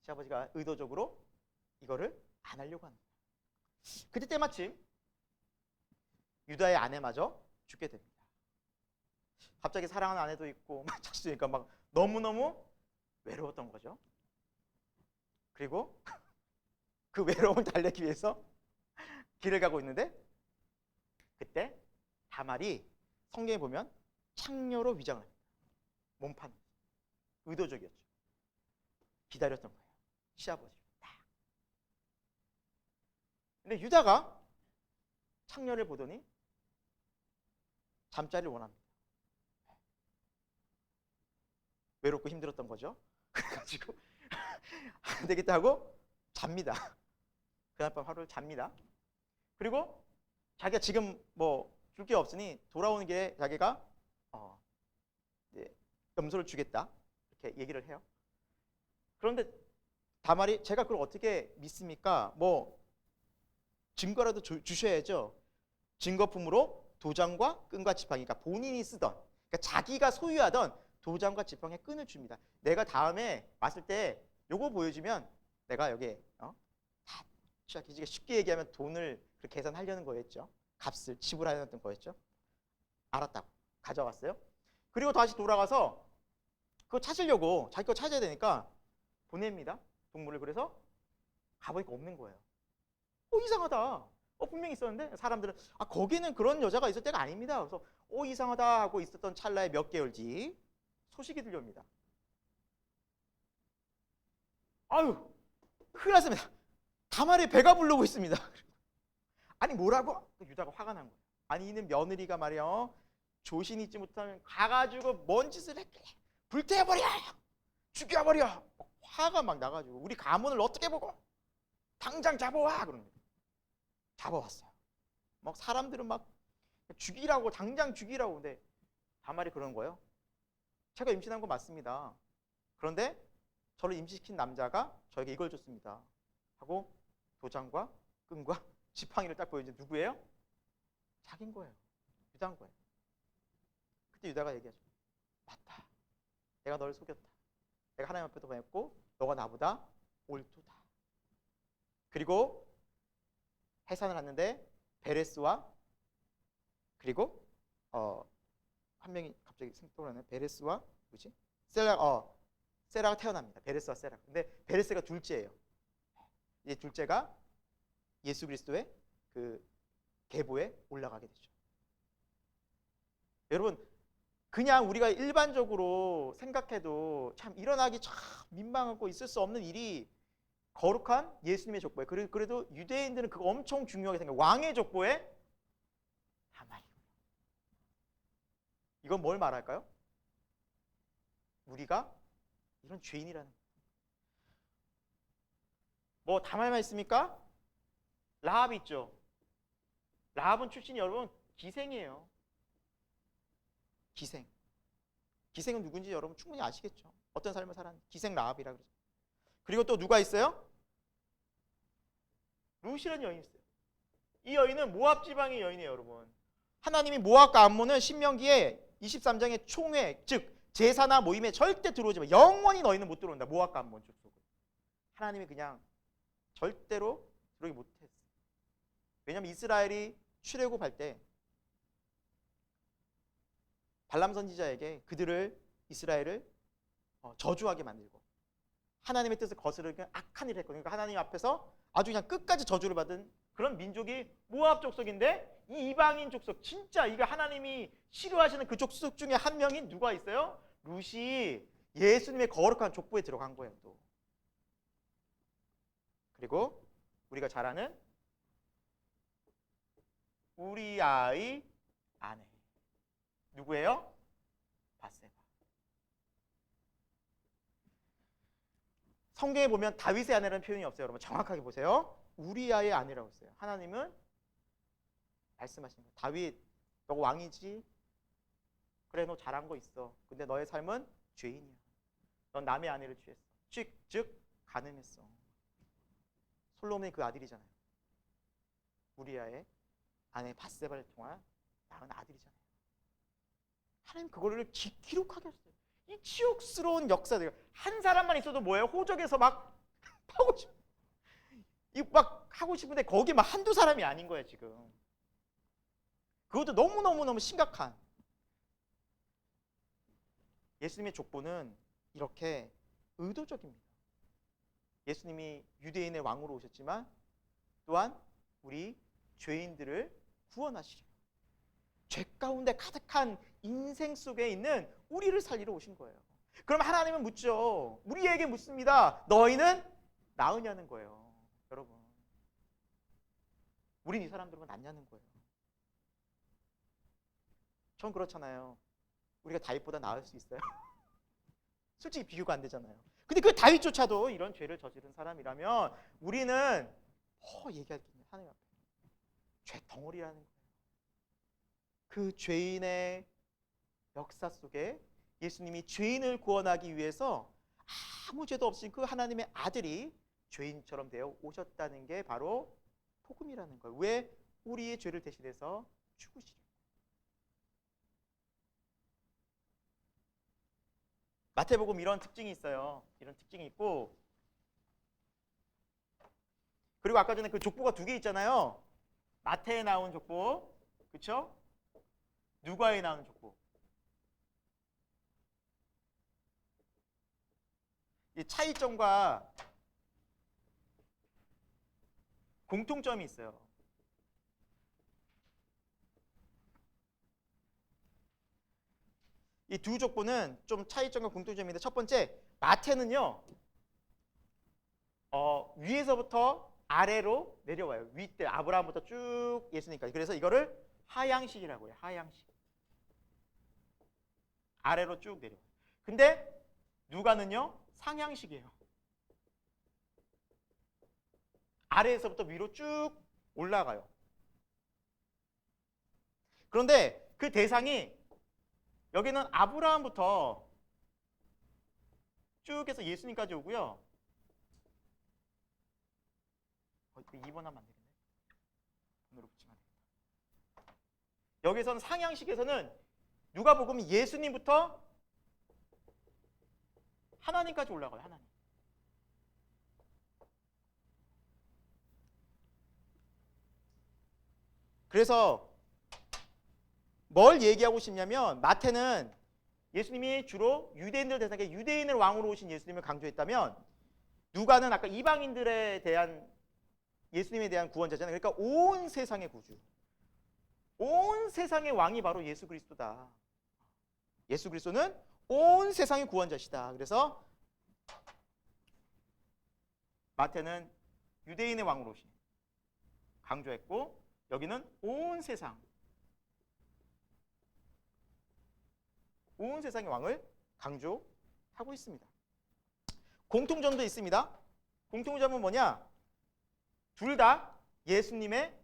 시아버지가 의도적으로 이거를 안 하려고 합니다. 그때 때마침 유다의 아내마저 죽게 됩니다. 갑자기 사랑하는 아내도 있고 막 자식이니까 막 너무너무 외로웠던 거죠. 그리고 그 외로움을 달래기 위해서 길을 가고 있는데 그때 다말이 성경에 보면 창녀로 위장을 합니다. 몸판. 의도적이었죠. 기다렸던 거예요. 시아버지를. 근데 유다가 창녀를 보더니 잠자리를 원합니다. 외롭고 힘들었던 거죠. 그래가지고 안 되겠다 하고 잡니다. 그날 밤 하루를 잡니다. 그리고 자기가 지금 뭐 줄 게 없으니 돌아오는 길에 자기가 이제 염소를 주겠다 이렇게 얘기를 해요. 그런데 다말이 제가 그걸 어떻게 믿습니까? 뭐 증거라도 주셔야죠. 증거품으로 도장과 끈과 지팡이, 그러니까 본인이 쓰던, 그러니까 자기가 소유하던 도장과 지팡이의 끈을 줍니다. 내가 다음에 왔을 때 요거 보여주면 내가 여기에 다 취약해지게 쉽게 얘기하면 돈을 계산하려는 거였죠. 값을 지불하려는 거였죠. 알았다고 가져갔어요. 그리고 다시 돌아가서 그거 찾으려고 자기 거 찾아야 되니까 보냅니다. 동물을. 그래서 가보니까 없는 거예요. 이상하다. 분명히 있었는데 사람들은 거기는 그런 여자가 있을 때가 아닙니다. 그래서 이상하다 하고 있었던 찰나에 몇 개월 뒤 소식이 들려옵니다. 아유, 큰일 났습니다. 다말의 배가 부르고 있습니다. 아니 뭐라고? 유다가 화가 난 거예요. 아니 이는 며느리가 말이야 조신 잊지 못하면 가가지고 뭔 짓을 했길래 불태워버려, 죽여버려. 화가 막 나가지고 우리 가문을 어떻게 보고 당장 잡아와 그러는 거예요. 잡아왔어요. 막 사람들은 막 죽이라고, 당장 죽이라고. 근데 다말이 그러는 거예요. 제가 임신한 거 맞습니다. 그런데 저를 임신시킨 남자가 저에게 이걸 줬습니다. 하고 도장과 끈과 지팡이를 딱 보여주는 누구예요? 자기인 거예요. 유다인 거예요. 그때 유다가 얘기하죠. 맞다. 내가 너를 속였다. 내가 하나님 앞에도 보냈고 너가 나보다 옳도다. 그리고 해산을 하는데 베레스와 그리고 한 명이 갑자기 생각나네. 베레스와 뭐지? 세라가 태어납니다. 베레스와 세라. 근데 베레스가 둘째예요. 이 둘째가 예수 그리스도의 그 계보에 올라가게 되죠. 여러분 그냥 우리가 일반적으로 생각해도 참 일어나기 참 민망하고 있을 수 없는 일이 거룩한 예수님의 족보에, 그래도 유대인들은 그거 엄청 중요하게 생각해요. 왕의 족보에 다말이. 이건 뭘 말할까요? 우리가 이런 죄인이라는 거예요. 뭐 다말만 있습니까? 라합 있죠. 라합은 출신이 여러분 기생이에요. 기생. 기생은 누군지 여러분 충분히 아시겠죠. 어떤 삶을 살았는지. 기생 라합이라 그러죠. 그리고 또 누가 있어요? 룻이라는 여인이 있어요. 이 여인은 모압 지방의 여인이에요, 여러분. 하나님이 모압과 암몬을 신명기에 23장의 총회, 즉 제사나 모임에 절대 들어오지 마. 영원히 너희는 못 들어온다. 모압과 암몬 족속을. 하나님이 그냥 절대로 들어오기 못했어요. 왜냐하면 이스라엘이 출애굽할 때 발람 선지자에게 이스라엘을 저주하게 만들고 하나님의 뜻을 거스르게 악한 일을 했거든요. 그러니까 하나님 앞에서 아주 그냥 끝까지 저주를 받은 그런 민족이 모압 족속인데, 이 이방인 족속, 진짜 이게 하나님이 싫어하시는 그 족속 중에 한 명인 누가 있어요? 룻이 예수님의 거룩한 족보에 들어간 거예요. 또 그리고 우리가 잘 아는 우리아의 아내 누구예요? 바세바. 성경에 보면 다윗의 아내라는 표현이 없어요. 여러분 정확하게 보세요. 우리아의 아내라고 했어요. 하나님은 말씀하시는 거예요. 다윗, 너가 왕이지? 그래, 너 잘한 거 있어. 근데 너의 삶은 죄인이야. 넌 남의 아내를 취했어. 즉 간음했어. 솔로몬이 그 아들이잖아요. 우리아의 아내 바세바를 통한 낳은 아들이잖아요. 하나님 그거를 기록하게 했어요. 이 치욕스러운 역사들. 한 사람만 있어도 뭐예요? 호적에서 막 파고 싶어. 이 막 하고 싶은데 거기 막 한두 사람이 아닌 거야 지금. 그것도 너무너무너무 심각한. 예수님의 족보는 이렇게 의도적입니다. 예수님이 유대인의 왕으로 오셨지만 또한 우리 죄인들을 구원하시려, 죄 가운데 가득한 인생 속에 있는 우리를 살리러 오신 거예요. 그럼 하나님은 묻죠. 우리에게 묻습니다. 너희는 나으냐는 거예요. 여러분, 우린 이 사람들은 낫냐는 거예요. 전 그렇잖아요. 우리가 다윗보다 나을 수 있어요? 솔직히 비교가 안 되잖아요. 근데 그 다윗조차도 이런 죄를 저지른 사람이라면 우리는 얘기할 게 있는 하나님 앞에 죄 덩어리라는 거예요. 그 죄인의 역사 속에 예수님이 죄인을 구원하기 위해서 아무 죄도 없이 그 하나님의 아들이 죄인처럼 되어 오셨다는 게 바로 복음이라는 거예요. 왜? 우리의 죄를 대신해서 죽으시려. 마태복음 이런 특징이 있어요. 이런 특징이 있고, 그리고 아까 전에 그 족보가 두 개 있잖아요. 마태에 나온 족보, 그렇죠? 누가에 나온 족보. 이 차이점과 공통점이 있어요. 이 두 족보는 좀 차이점과 공통점인데, 첫 번째, 마태는요 위에서부터 아래로 내려와요. 윗대 아브라함부터 쭉 예수님까지. 그래서 이거를 하향식이라고 해요. 하향식. 아래로 쭉 내려와요. 근데 누가는요 상향식이에요. 아래에서부터 위로 쭉 올라가요. 그런데 그 대상이 여기는 아브라함부터 쭉 해서 예수님까지 오고요. 2번 하면 안 되겠네. 번호로 붙이면 안 되겠다. 여기서는 상향식에서는 누가복음이 예수님부터 하나님까지 올라가요. 하나님. 그래서 뭘 얘기하고 싶냐면, 마태는 예수님이 주로 유대인들 대상에 유대인을 왕으로 오신 예수님을 강조했다면, 누가는 아까 이방인들에 대한 예수님에 대한 구원자잖아요. 그러니까 온 세상의 구주, 온 세상의 왕이 바로 예수 그리스도다. 예수 그리스도는 온 세상의 구원자시다. 그래서 마태는 유대인의 왕으로 오신 강조했고, 여기는 온 세상, 온 세상의 왕을 강조하고 있습니다. 공통점도 있습니다. 공통점은 뭐냐? 둘 다 예수님의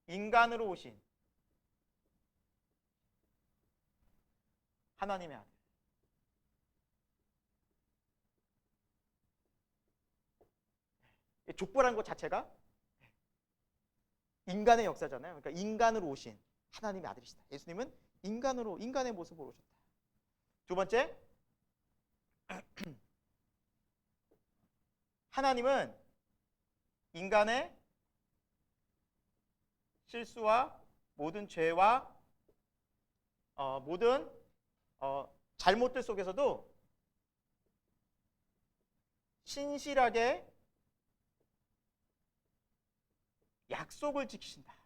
인간으로 오신 하나님의 아들. 족보라는 것 자체가 인간의 역사잖아요. 그러니까 인간으로 오신 하나님의 아들이시다. 예수님은 인간으로, 인간의 모습으로 오셨다. 두 번째, 하나님은 인간의 실수와 모든 죄와 모든 잘못들 속에서도 신실하게 약속을 지키신다.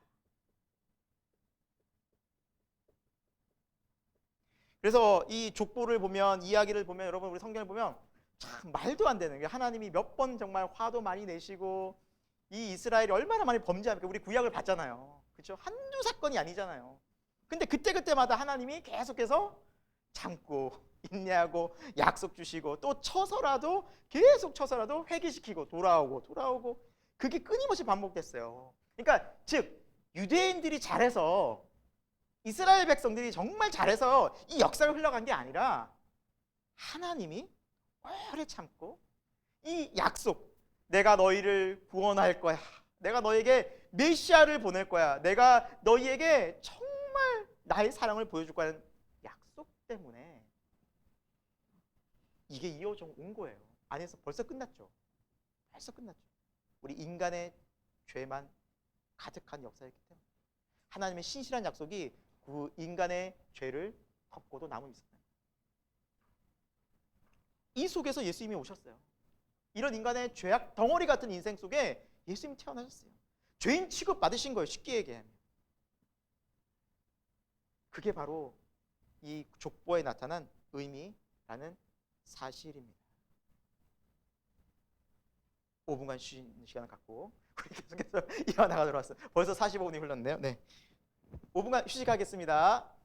그래서 이 족보를 보면, 이야기를 보면, 여러분 우리 성경을 보면 참 말도 안 되는 게, 하나님이 몇 번 정말 화도 많이 내시고 이 이스라엘이 얼마나 많이 범죄합니까? 우리 구약을 봤잖아요. 그렇죠? 한두 사건이 아니잖아요. 근데 그때그때마다 하나님이 계속해서 참고 인내하고 약속 주시고, 또 쳐서라도 계속 쳐서라도 회개시키고 돌아오고 그게 끊임없이 반복됐어요. 그러니까 즉 유대인들이 잘해서, 이스라엘 백성들이 정말 잘해서 이 역사가 흘러간 게 아니라, 하나님이 오래 참고 이 약속, 내가 너희를 구원할 거야, 내가 너에게 메시아를 보낼 거야, 내가 너희에게 정말 나의 사랑을 보여줄 거라는 약속 때문에 이게 이어져 온 거예요. 안에서 벌써 끝났죠. 벌써 끝났죠. 우리 인간의 죄만 가득한 역사였기 때문에 하나님의 신실한 약속이 그 인간의 죄를 덮고도 남아 있었다. 이 속에서 예수님이 오셨어요. 이런 인간의 죄악 덩어리 같은 인생 속에 예수님이 태어나셨어요. 죄인 취급 받으신 거예요. 쉽게 얘기하면. 그게 바로 이 족보에 나타난 의미라는 사실입니다. 5분간 쉬는 시간을 갖고 우리 계속해서 이어나가도록 하겠습니다. 벌써 45분이 흘렀네요. 네, 5분간 휴식하겠습니다.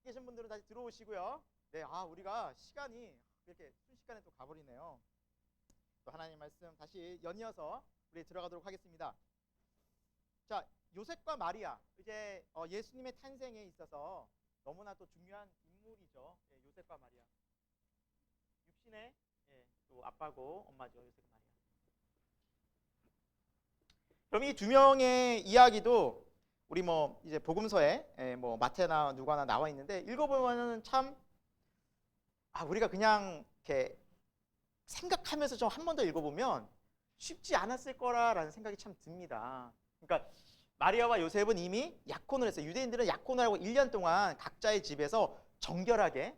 계신 분들은 다시 들어오시고요. 네, 우리가 시간이 이렇게 순식간에 또 가버리네요. 또 하나님 말씀 다시 연이어서 우리 들어가도록 하겠습니다. 자, 요셉과 마리아, 이제 예수님의 탄생에 있어서 너무나 또 중요한 인물이죠. 예, 요셉과 마리아. 육신의 또 아빠고 엄마죠, 요셉과 마리아. 그럼 이 두 명의 이야기도 우리 뭐 이제 복음서에 뭐 마태나 누가나 나와 있는데 읽어보면은 참 우리가 그냥 이렇게 생각하면서 좀 한 번 더 읽어보면 쉽지 않았을 거라라는 생각이 참 듭니다. 그러니까 마리아와 요셉은 이미 약혼을 했어요. 유대인들은 약혼을 하고 1년 동안 각자의 집에서 정결하게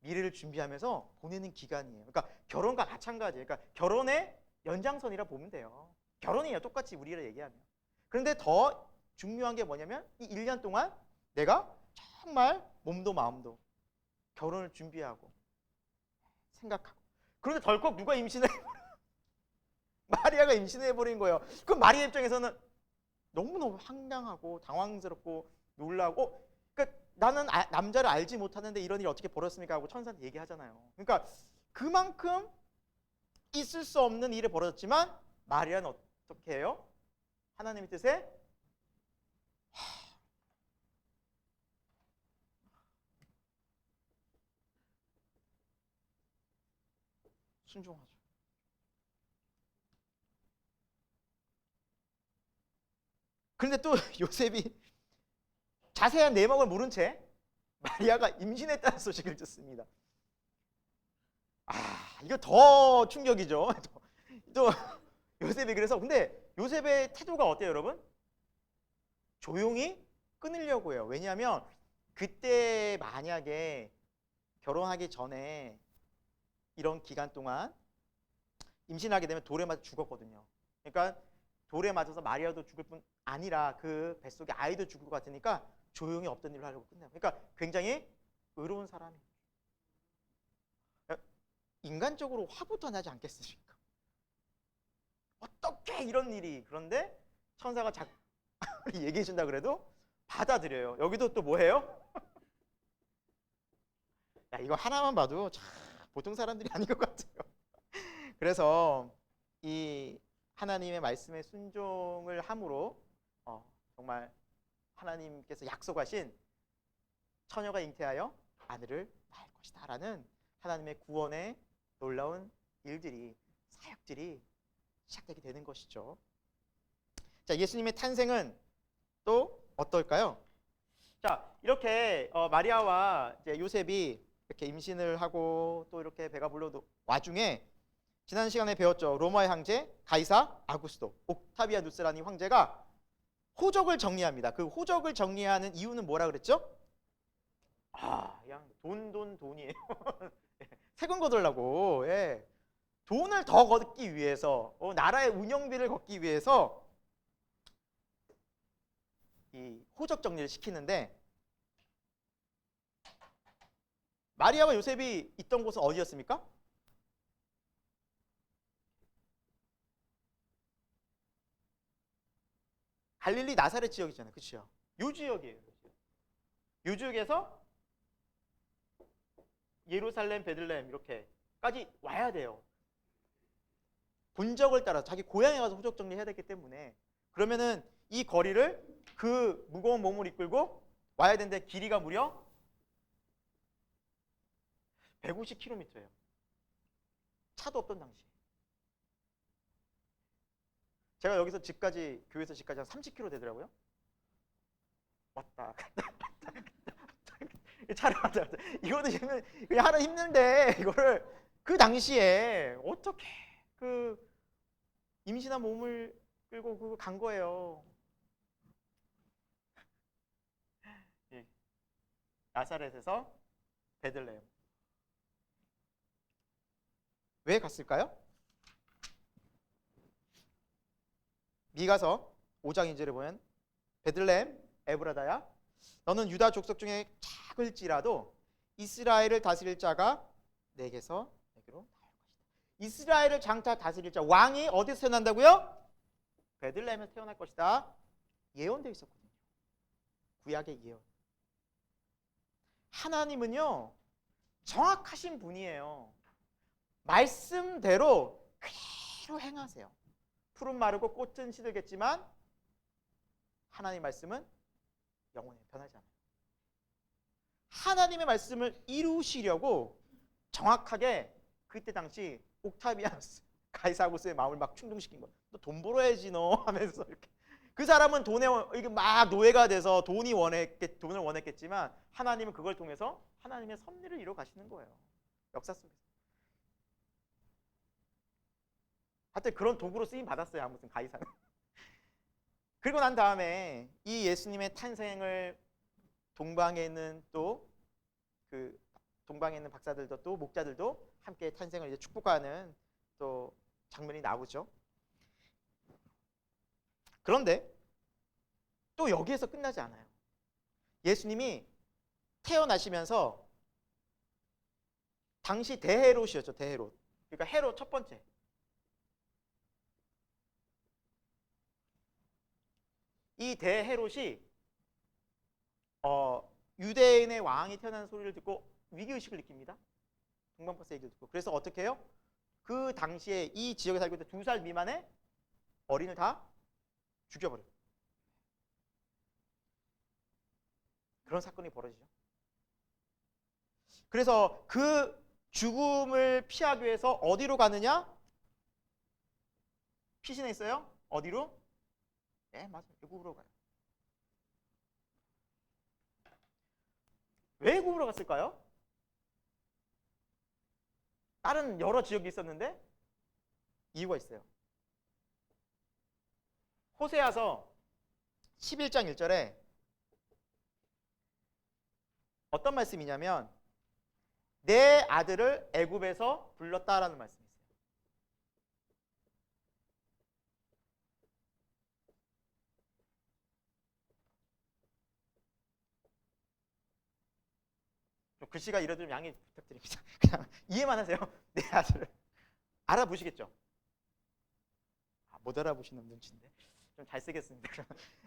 미래를 준비하면서 보내는 기간이에요. 그러니까 결혼과 마찬가지예요. 그러니까 결혼의 연장선이라 보면 돼요. 결혼이에요. 똑같이 우리를 얘기하면. 그런데 더 중요한 게 뭐냐면 이 1년 동안 내가 정말 몸도 마음도 결혼을 준비하고 생각하고. 그런데 덜컥 누가 임신을 마리아가 임신을 해버린 거예요. 그럼 마리아 입장에서는 너무너무 황당하고 당황스럽고 놀라고 그러니까 나는 남자를 알지 못하는데 이런 일이 어떻게 벌어졌습니까 하고 천사한테 얘기하잖아요. 그러니까 그만큼 있을 수 없는 일이 벌어졌지만 마리아는 어떻게 해요? 하나님의 뜻에 순종하죠. 그런데 또 요셉이 자세한 내막을 모른 채 마리아가 임신했다는 소식을 듣습니다. 이거 더 충격이죠. 또 요셉이 그래서 근데 요셉의 태도가 어때요, 여러분? 조용히 끊으려고 해요. 왜냐하면 그때 만약에 결혼하기 전에 이런 기간 동안 임신하게 되면 돌에 맞아 죽었거든요. 그러니까 돌에 맞아서 마리아도 죽을 뿐 아니라 그 뱃속에 아이도 죽을 것 같으니까 조용히 없던 일로 하려고 끝내요. 그러니까 굉장히 의로운 사람이에요. 인간적으로 화부터 나지 않겠습니까? 어떻게 이런 일이. 그런데 천사가 얘기해 준다 그래도 받아들여요. 여기도 또 뭐예요? 야, 이거 하나만 봐도 참 보통 사람들이 아닌 것 같아요. 그래서 이 하나님의 말씀에 순종을 함으로 정말 하나님께서 약속하신 처녀가 잉태하여 아들을 낳을 것이다 라는 하나님의 구원의 놀라운 일들이 사역들이 시작되게 되는 것이죠. 자, 예수님의 탄생은 또 어떨까요? 자, 이렇게 마리아와 이제 요셉이 이렇게 임신을 하고 또 이렇게 배가 불러 와중에 지난 시간에 배웠죠. 로마의 황제 가이사 아구스토 옥타비아누스라는 이 황제가 호적을 정리합니다. 그 호적을 정리하는 이유는 뭐라 그랬죠? 그냥 돈이에요. 세금 거두려고. 예. 돈을 더 걷기 위해서 나라의 운영비를 걷기 위해서 이 호적 정리를 시키는데 마리아와 요셉이 있던 곳은 어디였습니까? 갈릴리 나사렛 지역이잖아요. 그렇죠? 요 지역이에요. 요 지역에서 예루살렘, 베들레헴 이렇게까지 와야 돼요. 본적을 따라서 자기 고향에 가서 호적 정리해야 되기 때문에 그러면은 이 거리를 그 무거운 몸을 이끌고 와야 되는데 길이가 무려 150km예요. 차도 없던 당시. 제가 여기서 집까지 교회에서 집까지 한 30km 되더라고요. 왔다 갔다 왔다 갔다 차를 왔다 갔다. 이거는 그냥 하나 힘든데 이거를 그 당시에 어떻게 그 임신한 몸을 끌고 그거 간 거예요. 예. 나사렛에서 베들레헴. 왜 갔을까요? 미가서 5장 2절에 보면 베들레헴 에브라다야 너는 유다 족속 중에 작을지라도 이스라엘을 다스릴 자가 내게로 나올 것이다. 이스라엘을 장차 다스릴 자 왕이 어디서 태어난다고요? 베들레헴에서 태어날 것이다. 예언되어 있었거든요. 구약의 예언. 하나님은요 정확하신 분이에요. 말씀대로 그대로 행하세요. 풀은 마르고 꽃은 시들겠지만 하나님의 말씀은 영원히 변하지 않아요. 하나님의 말씀을 이루시려고 정확하게 그때 당시 옥타비아누스 가이사구스의 마음을 막 충동시킨 거예요. 너 돈 벌어야지 너 하면서 이렇게. 그 사람은 돈에 이게 막 노예가 돼서 돈을 원했겠지만 하나님은 그걸 통해서 하나님의 섭리를 이루어 가시는 거예요. 역사 속에서. 하여튼 그런 도구로 쓰임 받았어요. 아무튼 가이사는. 그리고 난 다음에 이 예수님의 탄생을 동방에 있는 또 그 동방에 있는 박사들도 또 목자들도 함께 탄생을 이제 축복하는 또 장면이 나오죠. 그런데 또 여기에서 끝나지 않아요. 예수님이 태어나시면서 당시 대헤롯이었죠. 대헤롯. 그러니까 헤롯 첫 번째. 이 대헤롯이 유대인의 왕이 태어나는 소리를 듣고 위기의식을 느낍니다. 동방박사 얘기를 듣고. 그래서 어떻게 해요? 그 당시에 이 지역에 살고 있는 2살 미만의 어린을 다 죽여버려요. 그런 사건이 벌어지죠. 그래서 그 죽음을 피하기 위해서 어디로 가느냐? 피신해 있어요? 어디로? 네, 맞아요. 외국으로 가요. 왜 외국으로 갔을까요? 다른 여러 지역이 있었는데 이유가 있어요. 호세아서 11장 1절에 어떤 말씀이냐면 내 아들을 애굽에서 불렀다라는 말씀이 있어요. 글씨가 이래도 좀 양해 부탁드립니다. 그냥 이해만 하세요. 내 아들을. 알아보시겠죠? 못 알아보시는 눈치인데 좀 잘 쓰겠습니다.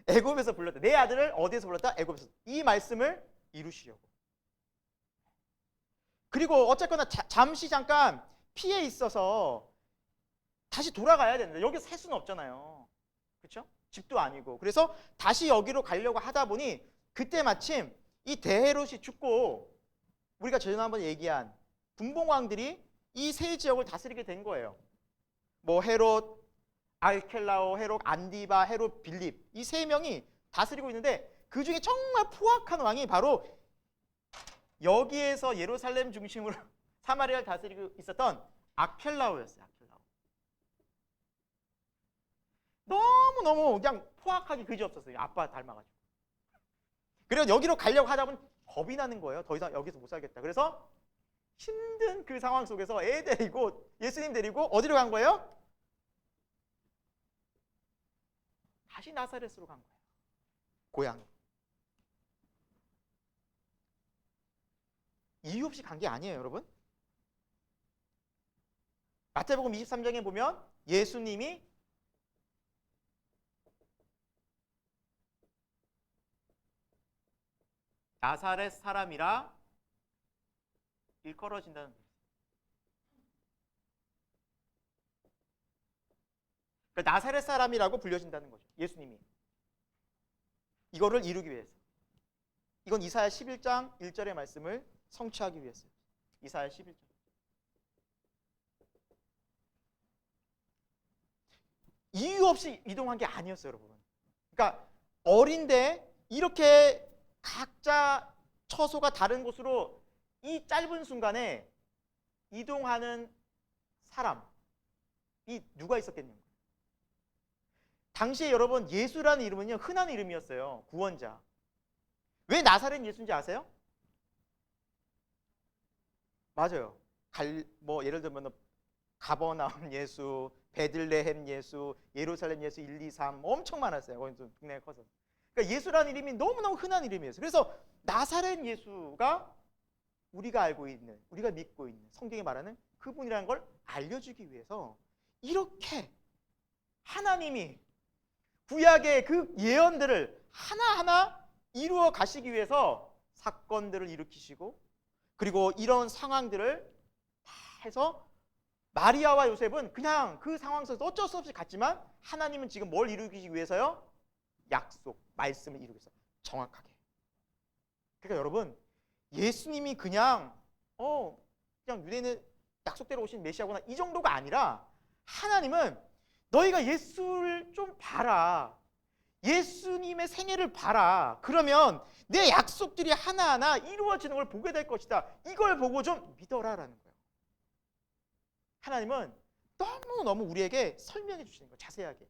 애굽에서 불렀다. 내 아들을 어디에서 불렀다? 애굽에서. 이 말씀을 이루시려고. 그리고 어쨌거나 잠시 잠깐 피해 있어서 다시 돌아가야 되는데 여기서 살 수는 없잖아요. 그렇죠? 집도 아니고. 그래서 다시 여기로 가려고 하다 보니 그때 마침 이 대헤롯이 죽고 우리가 지난번에 얘기한 분봉왕들이 이 세 지역을 다스리게 된 거예요. 뭐 헤롯, 알켈라오, 헤롯 안디바, 헤롯 빌립 이 세 명이 다스리고 있는데 그 중에 정말 포악한 왕이 바로 여기에서 예루살렘 중심으로 사마리아를 다스리고 있었던 아켈라오였어요. 아켈라오. 너무너무 그냥 포악하기 그지없었어요. 아빠 닮아가지고. 그래서 여기로 가려고 하다 보면 겁이 나는 거예요. 더 이상 여기서 못 살겠다. 그래서 힘든 그 상황 속에서 애 데리고 예수님 데리고 어디로 간 거예요? 다시 나사렛으로 간 거예요. 고향. 이유 없이 간 게 아니에요, 여러분. 마태복음 23장에 보면 예수님이 나사렛 사람이라 일컬어진다는 거예요. 그러니까 나사렛 사람이라고 불려진다는 거죠. 예수님이. 이거를 이루기 위해서. 이건 이사야 11장 1절의 말씀을 성취하기 위해서요. 이사야 11장. 이유 없이 이동한 게 아니었어요, 여러분. 그러니까 어린데 이렇게 각자 처소가 다른 곳으로 이 짧은 순간에 이동하는 사람이 누가 있었겠냐고요. 당시에 여러분 예수라는 이름은요 흔한 이름이었어요. 구원자. 왜 나사렛 예수인지 아세요? 맞아요. 뭐 예를 들면 가버나움 예수, 베들레헴 예수, 예루살렘 예수 1, 2, 3 엄청 많았어요. 거기서 동네가 커서. 그러니까 예수라는 이름이 너무너무 흔한 이름이었어요. 그래서 나사렛 예수가 우리가 알고 있는, 우리가 믿고 있는 성경에 말하는 그분이라는 걸 알려주기 위해서 이렇게 하나님이 구약의 그 예언들을 하나하나 이루어 가시기 위해서 사건들을 일으키시고 그리고 이런 상황들을 다 해서 마리아와 요셉은 그냥 그 상황 속에서 어쩔 수 없이 갔지만 하나님은 지금 뭘 이루기 위해서요? 약속, 말씀을 이루기 위해서 정확하게. 그러니까 여러분 예수님이 그냥 유대인의 약속대로 오신 메시아구나 이 정도가 아니라 하나님은 너희가 예수를 좀 봐라. 예수님의 생애를 봐라. 그러면 내 약속들이 하나하나 이루어지는 걸 보게 될 것이다. 이걸 보고 좀 믿어라라는 거예요. 하나님은 너무너무 우리에게 설명해 주시는 거예요. 자세하게.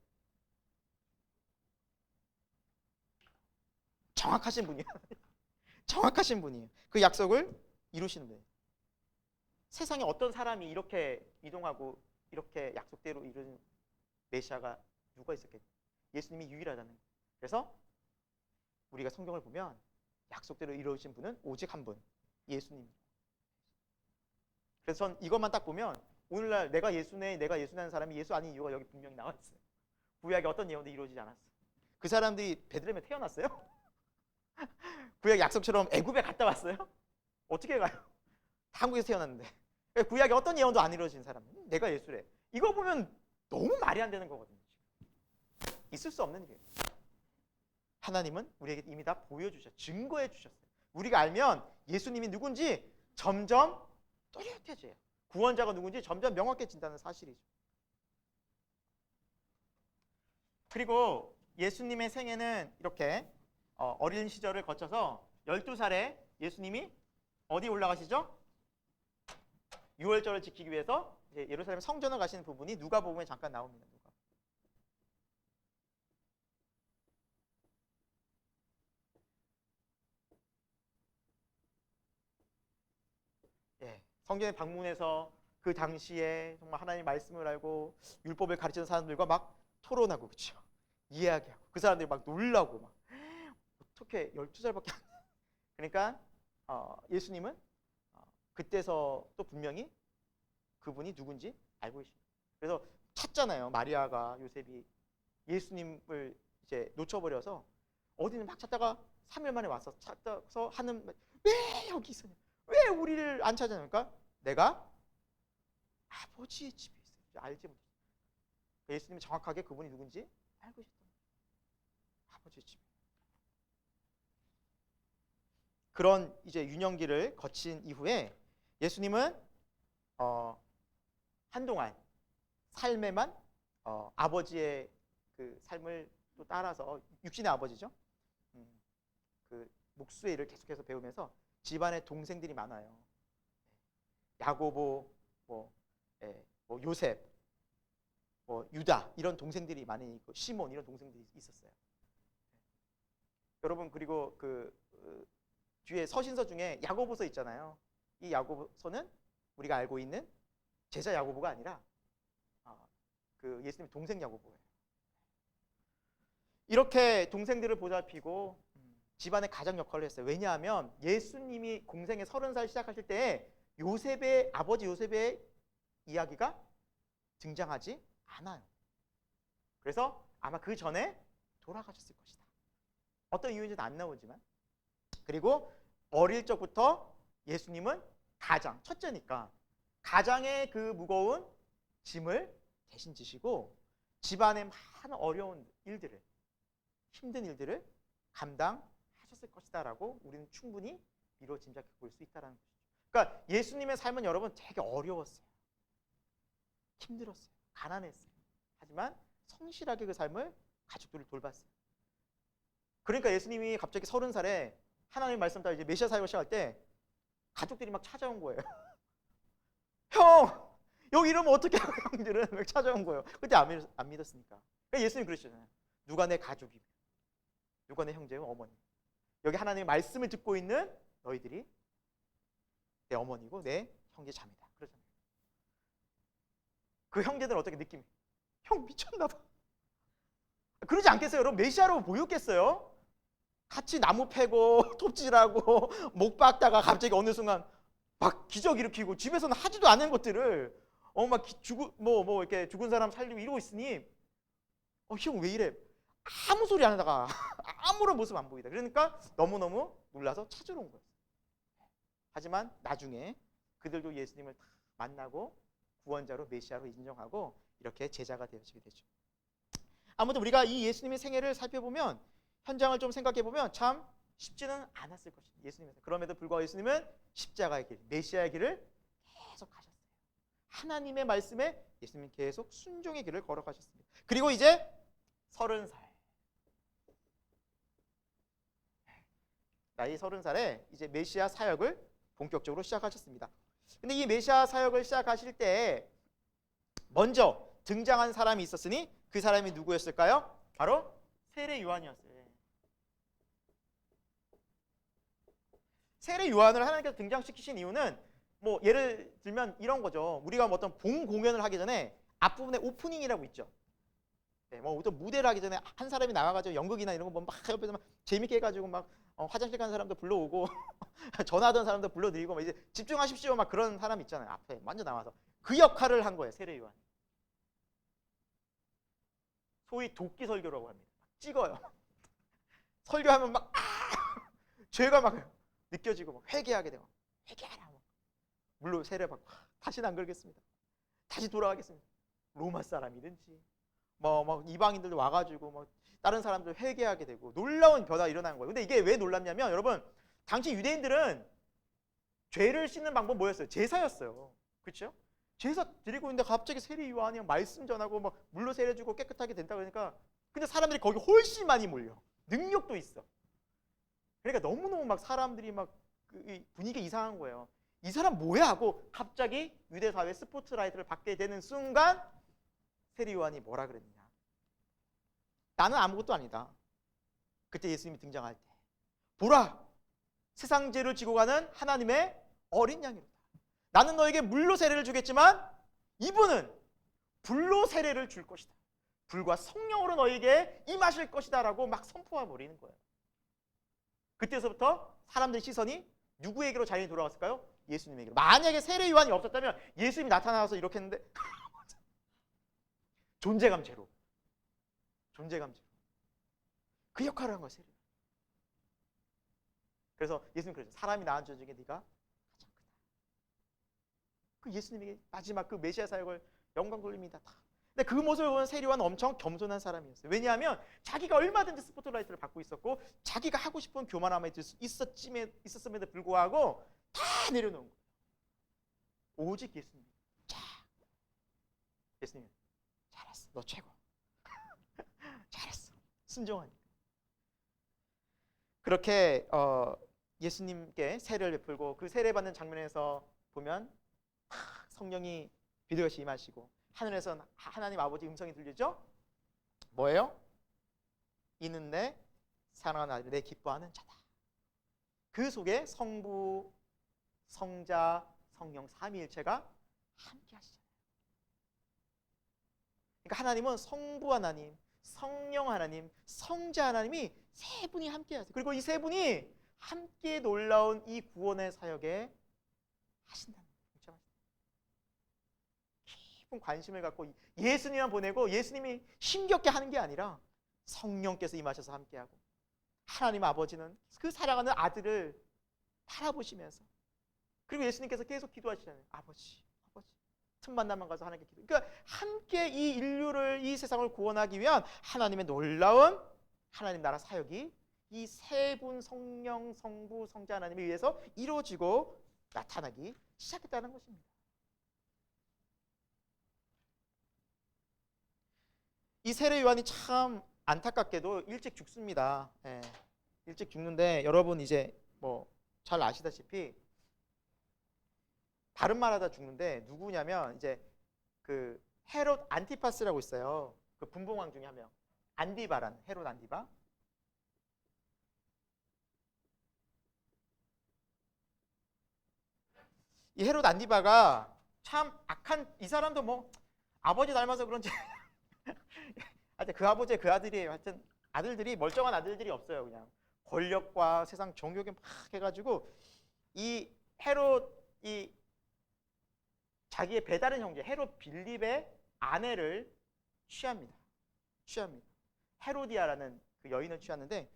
정확하신 분이에요. 정확하신 분이에요. 그 약속을 이루시는 분이에요. 세상에 어떤 사람이 이렇게 이동하고 이렇게 약속대로 이루는 메시아가 누가 있었겠어요? 예수님이 유일하다는 거예요. 그래서 우리가 성경을 보면 약속대로 이루어진 분은 오직 한 분, 예수님. 그래서 전 이것만 딱 보면 오늘날 내가 예수네, 내가 예수라는 사람이 예수 아닌 이유가 여기 분명히 나와 있어요. 구약에 어떤 예언도 이루어지지 않았어요. 그 사람들이 베들레헴에 태어났어요? 구약 약속처럼 애굽에 갔다 왔어요? 어떻게 가요? 한국에서 태어났는데 구약에 어떤 예언도 안 이루어진 사람 내가 예수래. 이거 보면 너무 말이 안 되는 거거든요. 있을 수 없는 일이에요. 하나님은 우리에게 이미 다 보여주셨어요. 증거해 주셨어요. 우리가 알면 예수님이 누군지 점점 또렷해져요. 구원자가 누군지 점점 명확해진다는 사실이죠. 그리고 예수님의 생애는 이렇게 어린 시절을 거쳐서 12살에 예수님이 어디 올라가시죠? 유월절을 지키기 위해서 이제 예루살렘 성전을 가시는 부분이 누가복음에 잠깐 나옵니다. 성전에 방문해서 그 당시에 정말 하나님의 말씀을 알고 율법을 가르치는 사람들과 막 토론하고 그렇죠. 이야기하고 그 사람들이 막 놀라고 막 어떻게 12살밖에 안 돼. 그러니까 예수님은 그때서 또 분명히 그분이 누군지 알고 계십니다. 그래서 찾잖아요. 마리아가 요셉이 예수님을 이제 놓쳐버려서 어디는 막 찾다가 3일 만에 와서 찾아서 하는 왜 여기 있었냐? 왜 우리를 안 찾아내니까 내가 아버지의 집에 있어요. 알지 못했어요. 예수님이 정확하게 그분이 누군지 알고 있었던 거예요. 아버지의 집에. 그런 이제 유년기를 거친 이후에 예수님은 한동안 삶에만 아버지의 그 삶을 또 따라서 육신의 아버지죠. 그 목수의 일을 계속해서 배우면서 집안에 동생들이 많아요. 야고보, 뭐 요셉, 유다 이런 동생들이 많이 있고 시몬 이런 동생들이 있었어요. 여러분 그리고 뒤에 서신서 중에 야고보서 있잖아요. 이 야고보서는 우리가 알고 있는 제자 야고보가 아니라 그 예수님 동생 야고보예요. 이렇게 동생들을 보살피고 집안의 가장 역할을 했어요. 왜냐하면 예수님이 공생의 30살 시작하실 때 요셉의 아버지 요셉의 이야기가 등장하지 않아요. 그래서 아마 그 전에 돌아가셨을 것이다. 어떤 이유인지는 안 나오지만. 그리고 어릴 적부터 예수님은 가장, 첫째니까 가장의 그 무거운 짐을 대신 지시고 집안의 많은 어려운 일들을, 힘든 일들을 감당하셨을 것이다 라고 우리는 충분히 미뤄 짐작해 볼 수 있다는 것이죠. 그러니까 예수님의 삶은 여러분 되게 어려웠어요. 힘들었어요. 가난했어요. 하지만 성실하게 그 삶을 가족들을 돌봤어요. 그러니까 예수님이 갑자기 30살에 하나님 말씀 따라 이제 메시아 사역을 시작할 때 가족들이 막 찾아온 거예요. 형! 여기 이러면 어떻게 하고 형들은 막 찾아온 거예요. 그때 안 믿었으니까. 그러니까 예수님 그러시잖아요. 누가 내 가족이며 누가 내 형제요? 어머니. 여기 하나님의 말씀을 듣고 있는 너희들이 내 어머니고 내 형제 자매다. 그러잖아요. 그 형제들은 어떻게 느낌이? 형 미쳤나 봐. 그러지 않겠어요? 여러분 메시아로 보였겠어요? 같이 나무 패고 톱질하고 목 박다가 갑자기 어느 순간 막 기적 일으키고 집에서는 하지도 않은 것들을 막 이렇게 죽은 사람 살리고 이러고 있으니 형 왜 이래? 아무 소리 안 하다가 아무런 모습 안 보이다. 그러니까 너무너무 놀라서 찾으러 온 거예요. 하지만 나중에 그들도 예수님을 다 만나고 구원자로 메시아로 인정하고 이렇게 제자가 되어지게 되죠. 아무튼 우리가 이 예수님의 생애를 살펴보면 현장을 좀 생각해 보면 참 쉽지는 않았을 것입니다. 예수님은 그럼에도 불구하고 예수님은 십자가의 길, 메시아의 길을 계속 가셨어요. 하나님의 말씀에 예수님은 계속 순종의 길을 걸어가셨습니다. 그리고 이제 30살 나이 30살에 이제 메시아 사역을 본격적으로 시작하셨습니다. 근데 이 메시아 사역을 시작하실 때 먼저 등장한 사람이 있었으니 그 사람이 누구였을까요? 바로 세례 요한이었어요. 세례 요한을 하나님께서 등장시키신 이유는 뭐 예를 들면 이런 거죠. 우리가 뭐 어떤 본 공연을 하기 전에 앞부분에 오프닝이라고 있죠. 네, 뭐 어떤 무대를 하기 전에 한 사람이 나와가지고 연극이나 이런 거 막 옆에서 막 재밌게 해가지고 막 화장실 가는 사람도 불러오고 전화하던 사람도 불러드리고 막 이제 집중하십시오 막 그런 사람 있잖아요. 앞에 먼저 나와서 그 역할을 한 거예요. 세례 요한. 소위 도끼 설교라고 합니다. 찍어요. 설교하면 막 죄가 막 느껴지고 막 회개하게 되고 회개하라. 물로 세례 받고 다시는 안 그러겠습니다. 다시 돌아가겠습니다. 로마 사람이든지 막 이방인들도 와가지고 막 다른 사람들 회개하게 되고 놀라운 변화가 일어나는 거예요. 근데 이게 왜 놀랍냐면 여러분 당시 유대인들은 죄를 씻는 방법 뭐였어요? 제사였어요. 그렇죠? 제사 드리고 있는데 갑자기 세례 요한이 말씀 전하고 막 물로 세례 주고 깨끗하게 된다 그러니까 근데 사람들이 거기 훨씬 많이 몰려. 능력도 있어. 그러니까 너무너무 막 사람들이 막 분위기 이상한 거예요. 이 사람 뭐야 하고 갑자기 유대 사회 스포트라이트를 받게 되는 순간 세례 요한이 뭐라 그랬느냐? 나는 아무것도 아니다. 그때 예수님이 등장할 때 보라 세상 죄를 지고 가는 하나님의 어린 양이로다. 나는 너에게 물로 세례를 주겠지만 이분은 불로 세례를 줄 것이다. 불과 성령으로 너에게 임하실 것이다 라고 막 선포해 버리는 거예요. 그때서부터 사람들의 시선이 누구에게로 자연히 돌아갔을까요? 예수님에게로. 만약에 세례 요한이 없었다면 예수님이 나타나서 이렇게 했는데 존재감 제로. 그 역할을 한 거예요. 세례. 그래서 예수님 그러죠. 사람이 낳은 자 중에 네가 가장 크다. 그 예수님에게 마지막 그 메시아 사역을 영광 돌립니다. 근데 그 모습을 보면 세례 요한은 엄청 겸손한 사람이었어요. 왜냐하면 자기가 얼마든지 스포트라이트를 받고 있었고 자기가 하고 싶은 교만함에 있었음에도 불구하고 다 내려놓은 거예요. 오직 예수님. 자, 예수님 잘했어. 너 최고. 잘했어. 순종하니까. 그렇게 예수님께 세례를 베풀고 그 세례 받는 장면에서 보면 성령이 비둘기같이 임하시고 하늘에서 하나님 아버지 음성이 들리죠? 뭐예요? 이는 내 사랑하는 아들, 내 기뻐하는 자다. 그 속에 성부, 성자, 성령 삼위일체가 함께 하시잖아요. 그러니까 하나님은 성부 하나님, 성령 하나님, 성자 하나님이 세 분이 함께 하세요. 그리고 이 세 분이 함께 놀라운 이 구원의 사역에 하신다는 거예요. 깊은 관심을 갖고 예수님만 보내고 예수님이 힘겹게 하는 게 아니라 성령께서 임하셔서 함께하고 하나님 아버지는 그 사랑하는 아들을 바라보시면서 그리고 예수님께서 계속 기도하시잖아요. 아버지 틈만 나면 가서 하나님께 기도. 그러니까 함께 이 인류를 이 세상을 구원하기 위한 하나님의 놀라운 하나님 나라 사역이 이 세 분 성령, 성부, 성자 하나님에 의해서 이루어지고 나타나기 시작했다는 것입니다. 이 세례 요한이 참 안타깝게도 일찍 죽습니다. 예, 일찍 죽는데 여러분 이제 뭐 잘 아시다시피 다른 말하다 죽는데 누구냐면 이제 그 헤롯 안티파스라고 있어요. 그 분봉왕 중에 한 명. 안디바란 헤롯 안디바. 이 헤롯 안디바가 참 악한 이 사람도 뭐 아버지 닮아서 그런지 하여튼 그 아버지 그 아들이에요. 하여튼 아들들이 멀쩡한 아들들이 없어요. 그냥 권력과 세상 정욕에 막 해가지고 이 헤롯 이 자기의 배다른 형제 헤롯 빌립의 아내를 취합니다. 헤로디아라는 그 여인을 취하는데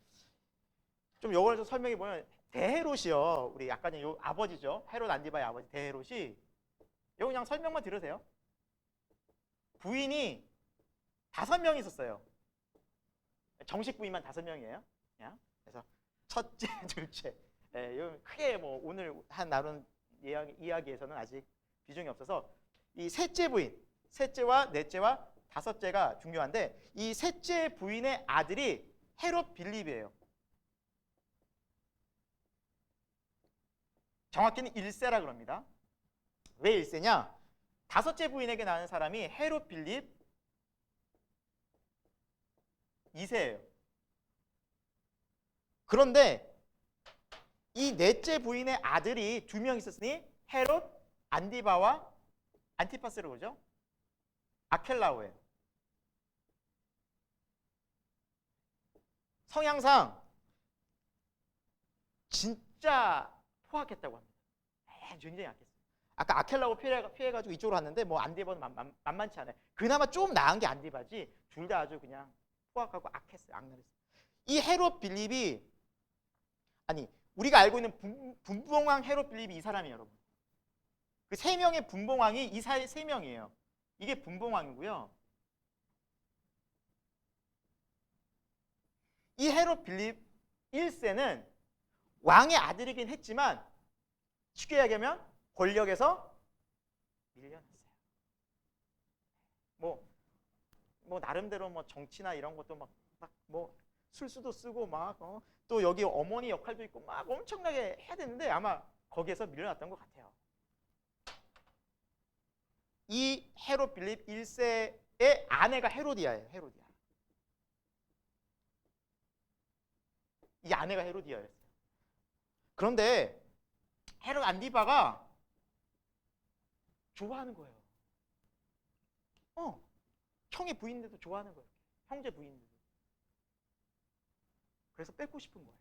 좀 요걸 좀 설명해 보면 대헤롯이요. 우리 약간 요 아버지죠. 헤롯 안디바의 아버지 대헤롯이 이거 그냥 설명만 들으세요. 부인이 5명 있었어요. 정식 부인만 5명이에요. 그냥. 그래서 첫째, 둘째. 예, 이거 크게 뭐 오늘 한 나눈 이야기에서는 아직 비중이 없어서 이 셋째 부인, 셋째와 넷째와 다섯째가 중요한데 이 셋째 부인의 아들이 헤롯 빌립이에요. 정확히는 1세라 그럽니다. 왜 1세냐? 다섯째 부인에게 낳은 사람이 헤롯 빌립 2세예요. 그런데 이 넷째 부인의 아들이 2명 있었으니 헤롯 안디바와 안티파스라고 그러죠. 아켈라오예요. 성향상 진짜 포악했다고 합니다. 굉장히 약했어요. 아까 아켈라오 피해가지고 이쪽으로 왔는데 뭐 안디바는 만만치 않아요. 그나마 좀 나은 게 안디바지 둘 다 아주 그냥 포악하고 악했어요. 악랄했어요. 이 헤롯 빌립이 아니 우리가 알고 있는 분봉왕 헤롯 빌립이 이 사람이에요, 여러분. 그 3명의 분봉왕이 이 3명이에요. 이게 분봉왕이고요. 이 헤롯 빌립 1세는 왕의 아들이긴 했지만 쉽게 이야기하면 권력에서 밀려났어요. 뭐 나름대로 뭐 정치나 이런 것도 막 뭐 술수도 쓰고 막 또 여기 어머니 역할도 있고 막 엄청나게 해야 되는데 아마 거기에서 밀려났던 것 같아요. 이 헤롯 빌립 1세의 아내가 헤로디아예요. 헤로디아. 이 아내가 헤로디아였어요. 그런데 헤롯 안디바가 좋아하는 거예요. 형의 부인인데도 좋아하는 거예요. 형제 부인인데도. 그래서 뺏고 싶은 거예요.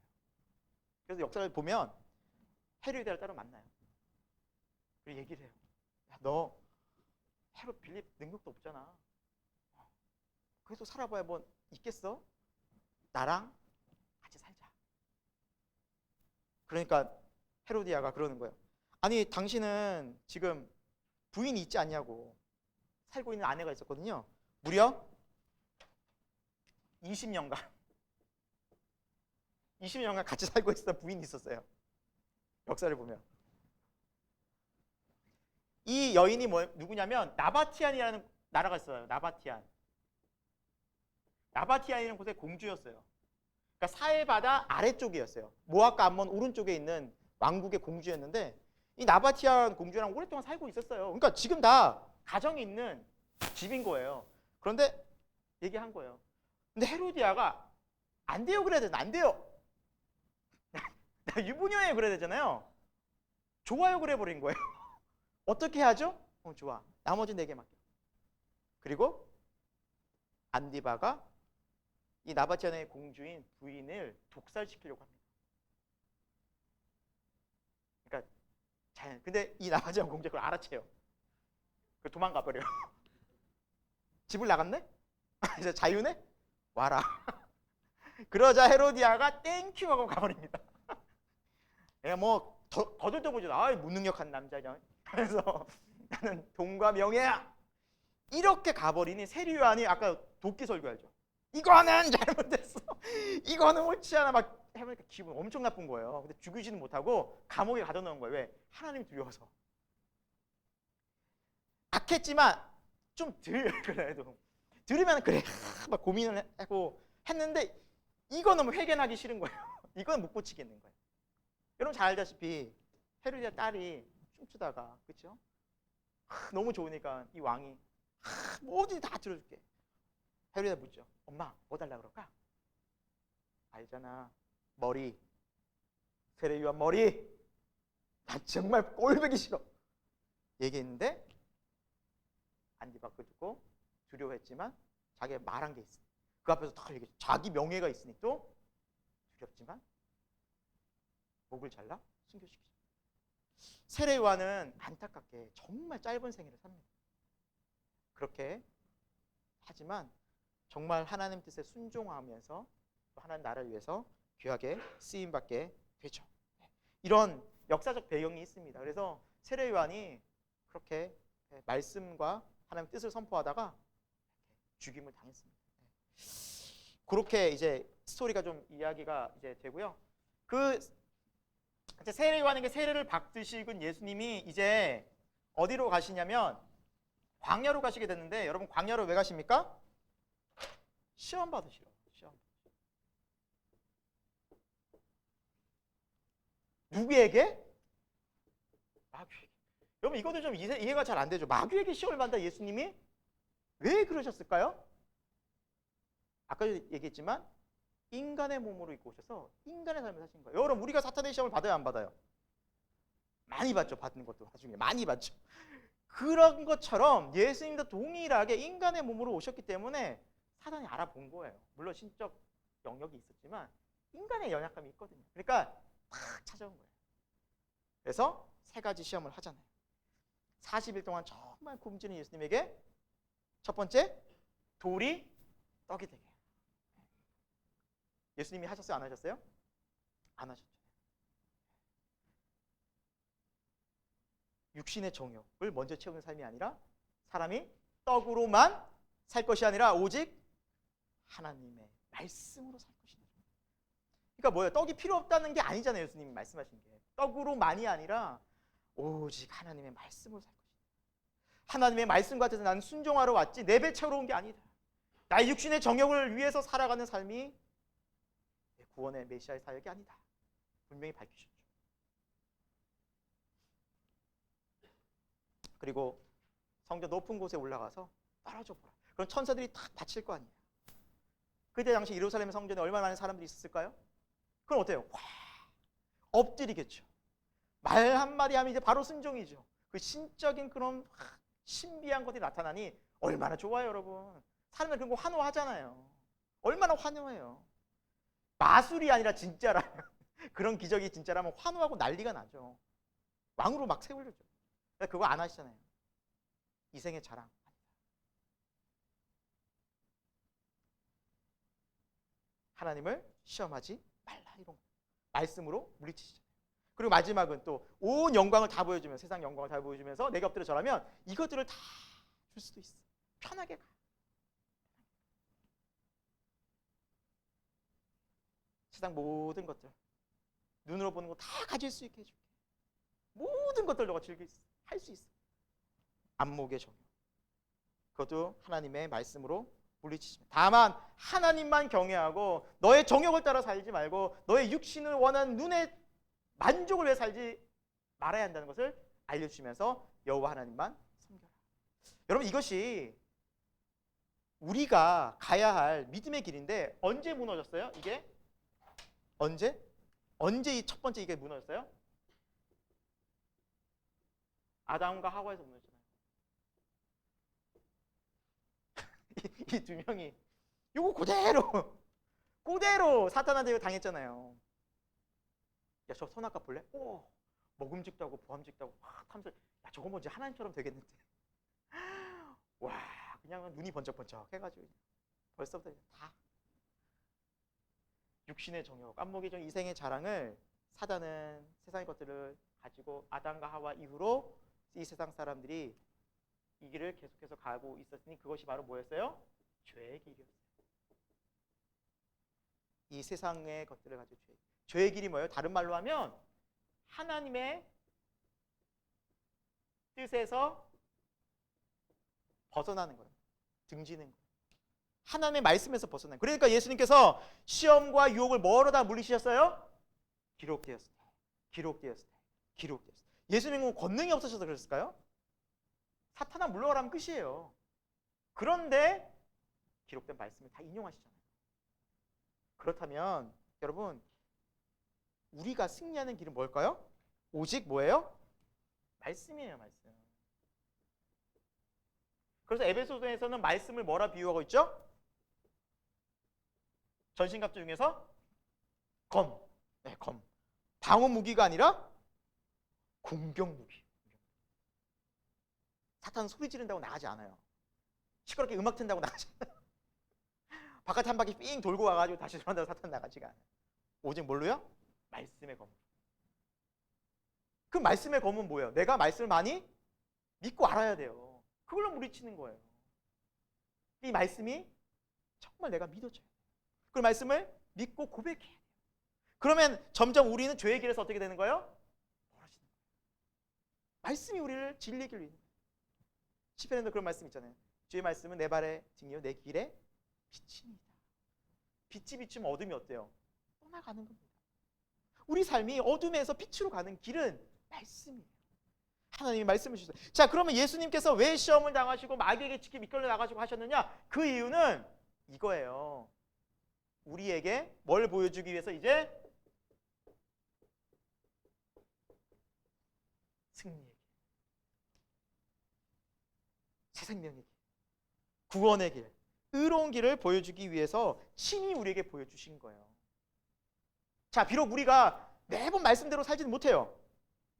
그래서 역사를 보면 헤로디아를 따로 만나요. 그리고 얘기를 해요. 야, 너 헤롯 빌립 능력도 없잖아. 그래도 살아봐야 뭐 있겠어? 나랑 같이 살자. 그러니까 헤로디아가 그러는 거예요. 아니 당신은 지금 부인이 있지 않냐고. 살고 있는 아내가 있었거든요. 무려 20년간 같이 살고 있었던 부인이 있었어요. 역사를 보면. 이 여인이 누구냐면 나바티안이라는 나라가 있어요. 나바티안이라는 곳의 공주였어요. 그러니까 사해바다 아래쪽이었어요. 모압과 암몬 오른쪽에 있는 왕국의 공주였는데 이 나바티안 공주랑 오랫동안 살고 있었어요. 그러니까 지금 다 가정이 있는 집인 거예요. 그런데 얘기한 거예요. 근데 헤로디아가 안 돼요 그래야 되나? 안 돼요. 나 유부녀예요 그래야 되잖아요. 좋아요 그래 버린 거예요. 어떻게 하죠? 좋아. 나머지 4개 맡겨. 그리고 안디바가 이 나바티안의 공주인 부인을 독살시키려고 합니다. 그러니까 근데 이 나바티안 공주가 그걸 알아채요. 도망가 버려요. 집을 나갔네? 이제 자유네? 와라. 그러자 헤로디아가 땡큐 하고 가버립니다. 내가 뭐 거들떠보지도 무능력한 남자냐. 그래서 나는 돈과 명예야. 이렇게 가버리니 세리요한이 아까 도끼 설교 알죠? 이거는 잘못됐어. 이거는 옳지 않아. 막 해보니까 기분 엄청 나쁜 거예요. 근데 죽이지는 못하고 감옥에 가둬놓은 거예요. 왜? 하나님 두려워서. 악했지만 좀 그래도 들으면 그래 막 고민을 하고 했는데 이거 너무 회개하기 싫은 거예요. 이건 못 고치겠는 거예요. 여러분 잘 알다시피 헤로디아 딸이 춤추다가 그렇죠? 너무 좋으니까 이 왕이 뭐든지 다 들어줄게. 헤로디아 묻죠. 엄마 뭐 달라 그럴까? 알잖아. 머리. 세례요한 머리. 나 정말 꼴보기 싫어. 얘기했는데 안디바 그 듣고 두려워했지만 자기가 말한 게 있어. 그 앞에서 다 얘기해. 자기 명예가 있으니 또 두렵지만 목을 잘라 순교시키죠. 세례요한은 안타깝게 정말 짧은 생애를 삽니다. 그렇게 하지만 정말 하나님 뜻에 순종하면서 또 하나님 나라를 위해서 귀하게 쓰임받게 되죠. 네. 이런 역사적 배경이 있습니다. 그래서 세례 요한이 그렇게 말씀과 하나님의 뜻을 선포하다가 죽임을 당했습니다. 그렇게 이제 스토리가 좀 이야기가 이제 되고요. 그 이제 세례 요한에게 세례를 받으시군 예수님이 이제 어디로 가시냐면 광야로 가시게 됐는데, 여러분 광야로 왜 가십니까? 시험 받으시러. 시험. 누구에게? 마귀에게. 여러분 이것도 좀 이해가 잘 안 되죠. 마귀에게 시험을 받는다 예수님이? 왜 그러셨을까요? 아까 얘기했지만 인간의 몸으로 입고 오셔서 인간의 삶을 사신 거예요. 여러분 우리가 사탄의 시험을 받아요, 안 받아요? 많이 받죠. 받는 것도 나중에 많이 받죠. 그런 것처럼 예수님도 동일하게 인간의 몸으로 오셨기 때문에 사단이 알아본 거예요. 물론 신적 영역이 있었지만 인간의 연약함이 있거든요. 그러니까 탁 찾아온 거예요. 그래서 세 가지 시험을 하잖아요. 40일 동안 정말 굶주린 예수님에게 첫 번째, 돌이 떡이 되게. 예수님이 하셨어요? 안 하셨어요? 안 하셨죠. 육신의 정욕을 먼저 채우는 삶이 아니라 사람이 떡으로만 살 것이 아니라 오직 하나님의 말씀으로 살 것이다. 그러니까 뭐예요? 떡이 필요 없다는 게 아니잖아요. 예수님이 말씀하신 게. 떡으로만이 아니라 오직 하나님의 말씀으로 살 것이다. 하나님의 말씀 같아서 나는 순종하러 왔지 내 배 채우러 온 게 아니다. 나의 육신의 정욕을 위해서 살아가는 삶이 내 구원의 메시아의 사역이 아니다. 분명히 밝히셨죠. 그리고 성전 높은 곳에 올라가서 떨어져 보라. 그럼 천사들이 탁 바칠 거 아니에요. 그때 당시 예루살렘 성전에 얼마나 많은 사람들이 있었을까요? 그럼 어때요? 와, 엎드리겠죠. 말 한마디 하면 이제 바로 순종이죠. 그 신적인 그런 신비한 것들이 나타나니 얼마나 좋아요, 여러분. 사람들 그런 거 환호하잖아요. 얼마나 환호해요. 마술이 아니라 진짜라면, 그런 기적이 진짜라면 환호하고 난리가 나죠. 왕으로 막 세우려죠. 그거 안 하시잖아요. 이생의 자랑. 하나님을 시험하지 말라, 이런 거. 말씀으로 물리치시잖아요. 그리고 마지막은 또 온 영광을 다 보여주면, 세상 영광을 다 보여주면서 내가 엎드려 절하면 이것들을 다 줄 수도 있어. 편하게 가. 세상 모든 것들, 눈으로 보는 거 다 가질 수 있게 해줄게. 모든 것들 너가 즐길 수, 할 수 있어. 안목의 정욕. 그것도 하나님의 말씀으로 물리치십니다. 다만 하나님만 경외하고 너의 정욕을 따라 살지 말고 너의 육신을 원하는 눈의 만족을 위해 살지 말아야 한다는 것을 알려주시면서 여호와 하나님만 섬겨라. 여러분 이것이 우리가 가야 할 믿음의 길인데 언제 무너졌어요? 이게? 언제 이 첫 번째 이게 무너졌어요? 아담과 하와에서 무너졌잖아요. 이 두 명이 이거 그대로 사탄한테 당했잖아요. 야, 저 선악과 볼래? 오, 먹음직도 하고 보암직도 하고 막 하면서 야, 저거 뭐지? 하나님처럼 되겠는데. 와, 그냥 눈이 번쩍번쩍 해가지고 벌써부터 다 육신의 정욕, 안목의 정욕, 이생의 자랑을 사단은 세상의 것들을 가지고 아담과 하와 이후로 이 세상 사람들이 이 길을 계속해서 가고 있었으니 그것이 바로 뭐였어요? 죄의 길이었어요. 이 세상의 것들을 가지고 죄의 길이 뭐예요? 다른 말로 하면 하나님의 뜻에서 벗어나는 거예요. 등지는 거예요. 하나님의 말씀에서 벗어나는 거예요. 그러니까 예수님께서 시험과 유혹을 뭐로다 물리치셨어요? 기록되었을 때, 기록되었을 때, 기록되었을 때. 예수님은 권능이 없으셔서 그랬을까요? 사탄아 물러가라면 끝이에요. 그런데 기록된 말씀을 다 인용하시잖아요. 그렇다면 여러분 우리가 승리하는 길은 뭘까요? 오직 뭐예요? 말씀이에요, 말씀. 그래서 에베소서에서는 말씀을 뭐라 비유하고 있죠? 전신갑주 중에서 검. 네, 검. 방어 무기가 아니라 공격 무기. 사탄은 소리 지른다고 나가지 않아요. 시끄럽게 음악 튼다고 나가지 않아요. 바깥에 한 바퀴 삥 돌고 와가지고 다시 들어간다고 사탄 나가지가 않아요. 오직 뭘로요? 말씀의 검. 그 말씀의 검은 뭐예요? 내가 말씀을 많이 믿고 알아야 돼요. 그걸로 물리치는 거예요. 이 말씀이 정말 내가 믿어져요. 그 말씀을 믿고 고백해야 돼요. 그러면 점점 우리는 죄의 길에서 어떻게 되는 거예요? 멀어지는 거예요. 말씀이 우리를 진리의 길로 인도해요. 시편에도 그런 말씀 있잖아요. 주의 말씀은 내 발의 등이요 내 길의 빛입니다. 빛이 비추면 어둠이 어때요? 떠나가는 겁니다. 우리 삶이 어둠에서 빛으로 가는 길은 말씀이에요. 하나님이 말씀을 주셨어요. 자, 그러면 예수님께서 왜 시험을 당하시고 마귀에게 지켜 이끌려 나가시고 하셨느냐? 그 이유는 이거예요. 우리에게 뭘 보여주기 위해서 이제 승리의 길, 새 생명의 길, 구원의 길, 의로운 길을 보여주기 위해서 친히 우리에게 보여주신 거예요. 자, 비록 우리가 매번 말씀대로 살지는 못해요.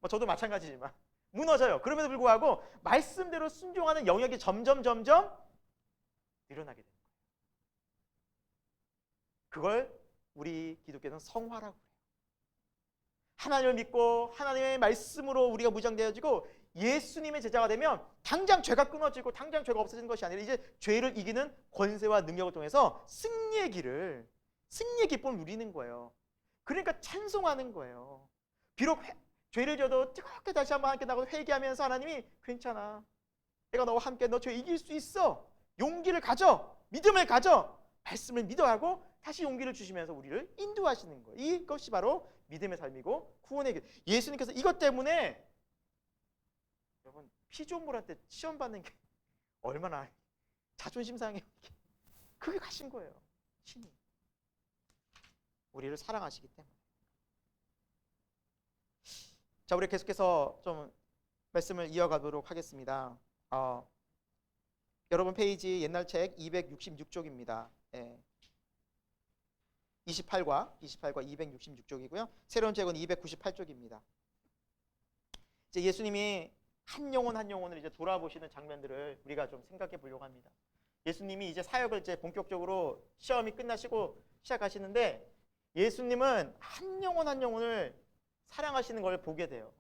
뭐 저도 마찬가지지만 무너져요. 그럼에도 불구하고 말씀대로 순종하는 영역이 점점 늘어나게 됩니다. 그걸 우리 기독교는 성화라고 해요. 하나님을 믿고 하나님의 말씀으로 우리가 무장되어지고 예수님의 제자가 되면 당장 죄가 끊어지고 당장 죄가 없어지는 것이 아니라 이제 죄를 이기는 권세와 능력을 통해서 승리의 기쁨을 누리는 거예요. 그러니까 찬송하는 거예요. 비록 죄를 져도 뜨겁게 다시 한번 함께 나가고 회개하면서 하나님이 괜찮아. 내가 너와 함께 너 죄 이길 수 있어. 용기를 가져. 믿음을 가져. 말씀을 믿어하고 다시 용기를 주시면서 우리를 인도하시는 거예요. 이것이 바로 믿음의 삶이고 구원의 길. 예수님께서 이것 때문에 여러분 피조물한테 시험 받는 게 얼마나 자존심 상해요. 그게 가신 거예요. 신이. 우리를 사랑하시기 때문에. 자, 우리 계속해서 좀 말씀을 이어가도록 하겠습니다. 여러분 페이지 옛날 책 266쪽입니다. 28과 266쪽이고요. 새로운 책은 298쪽입니다. 이제 예수님이 한 영혼 한 영혼을 이제 돌아보시는 장면들을 우리가 좀 생각해 보려고 합니다. 예수님이 이제 사역을 이제 본격적으로 시험이 끝나시고 시작하시는데 예수님은 한 영혼 한 영혼을 사랑하시는 걸 보게 돼요.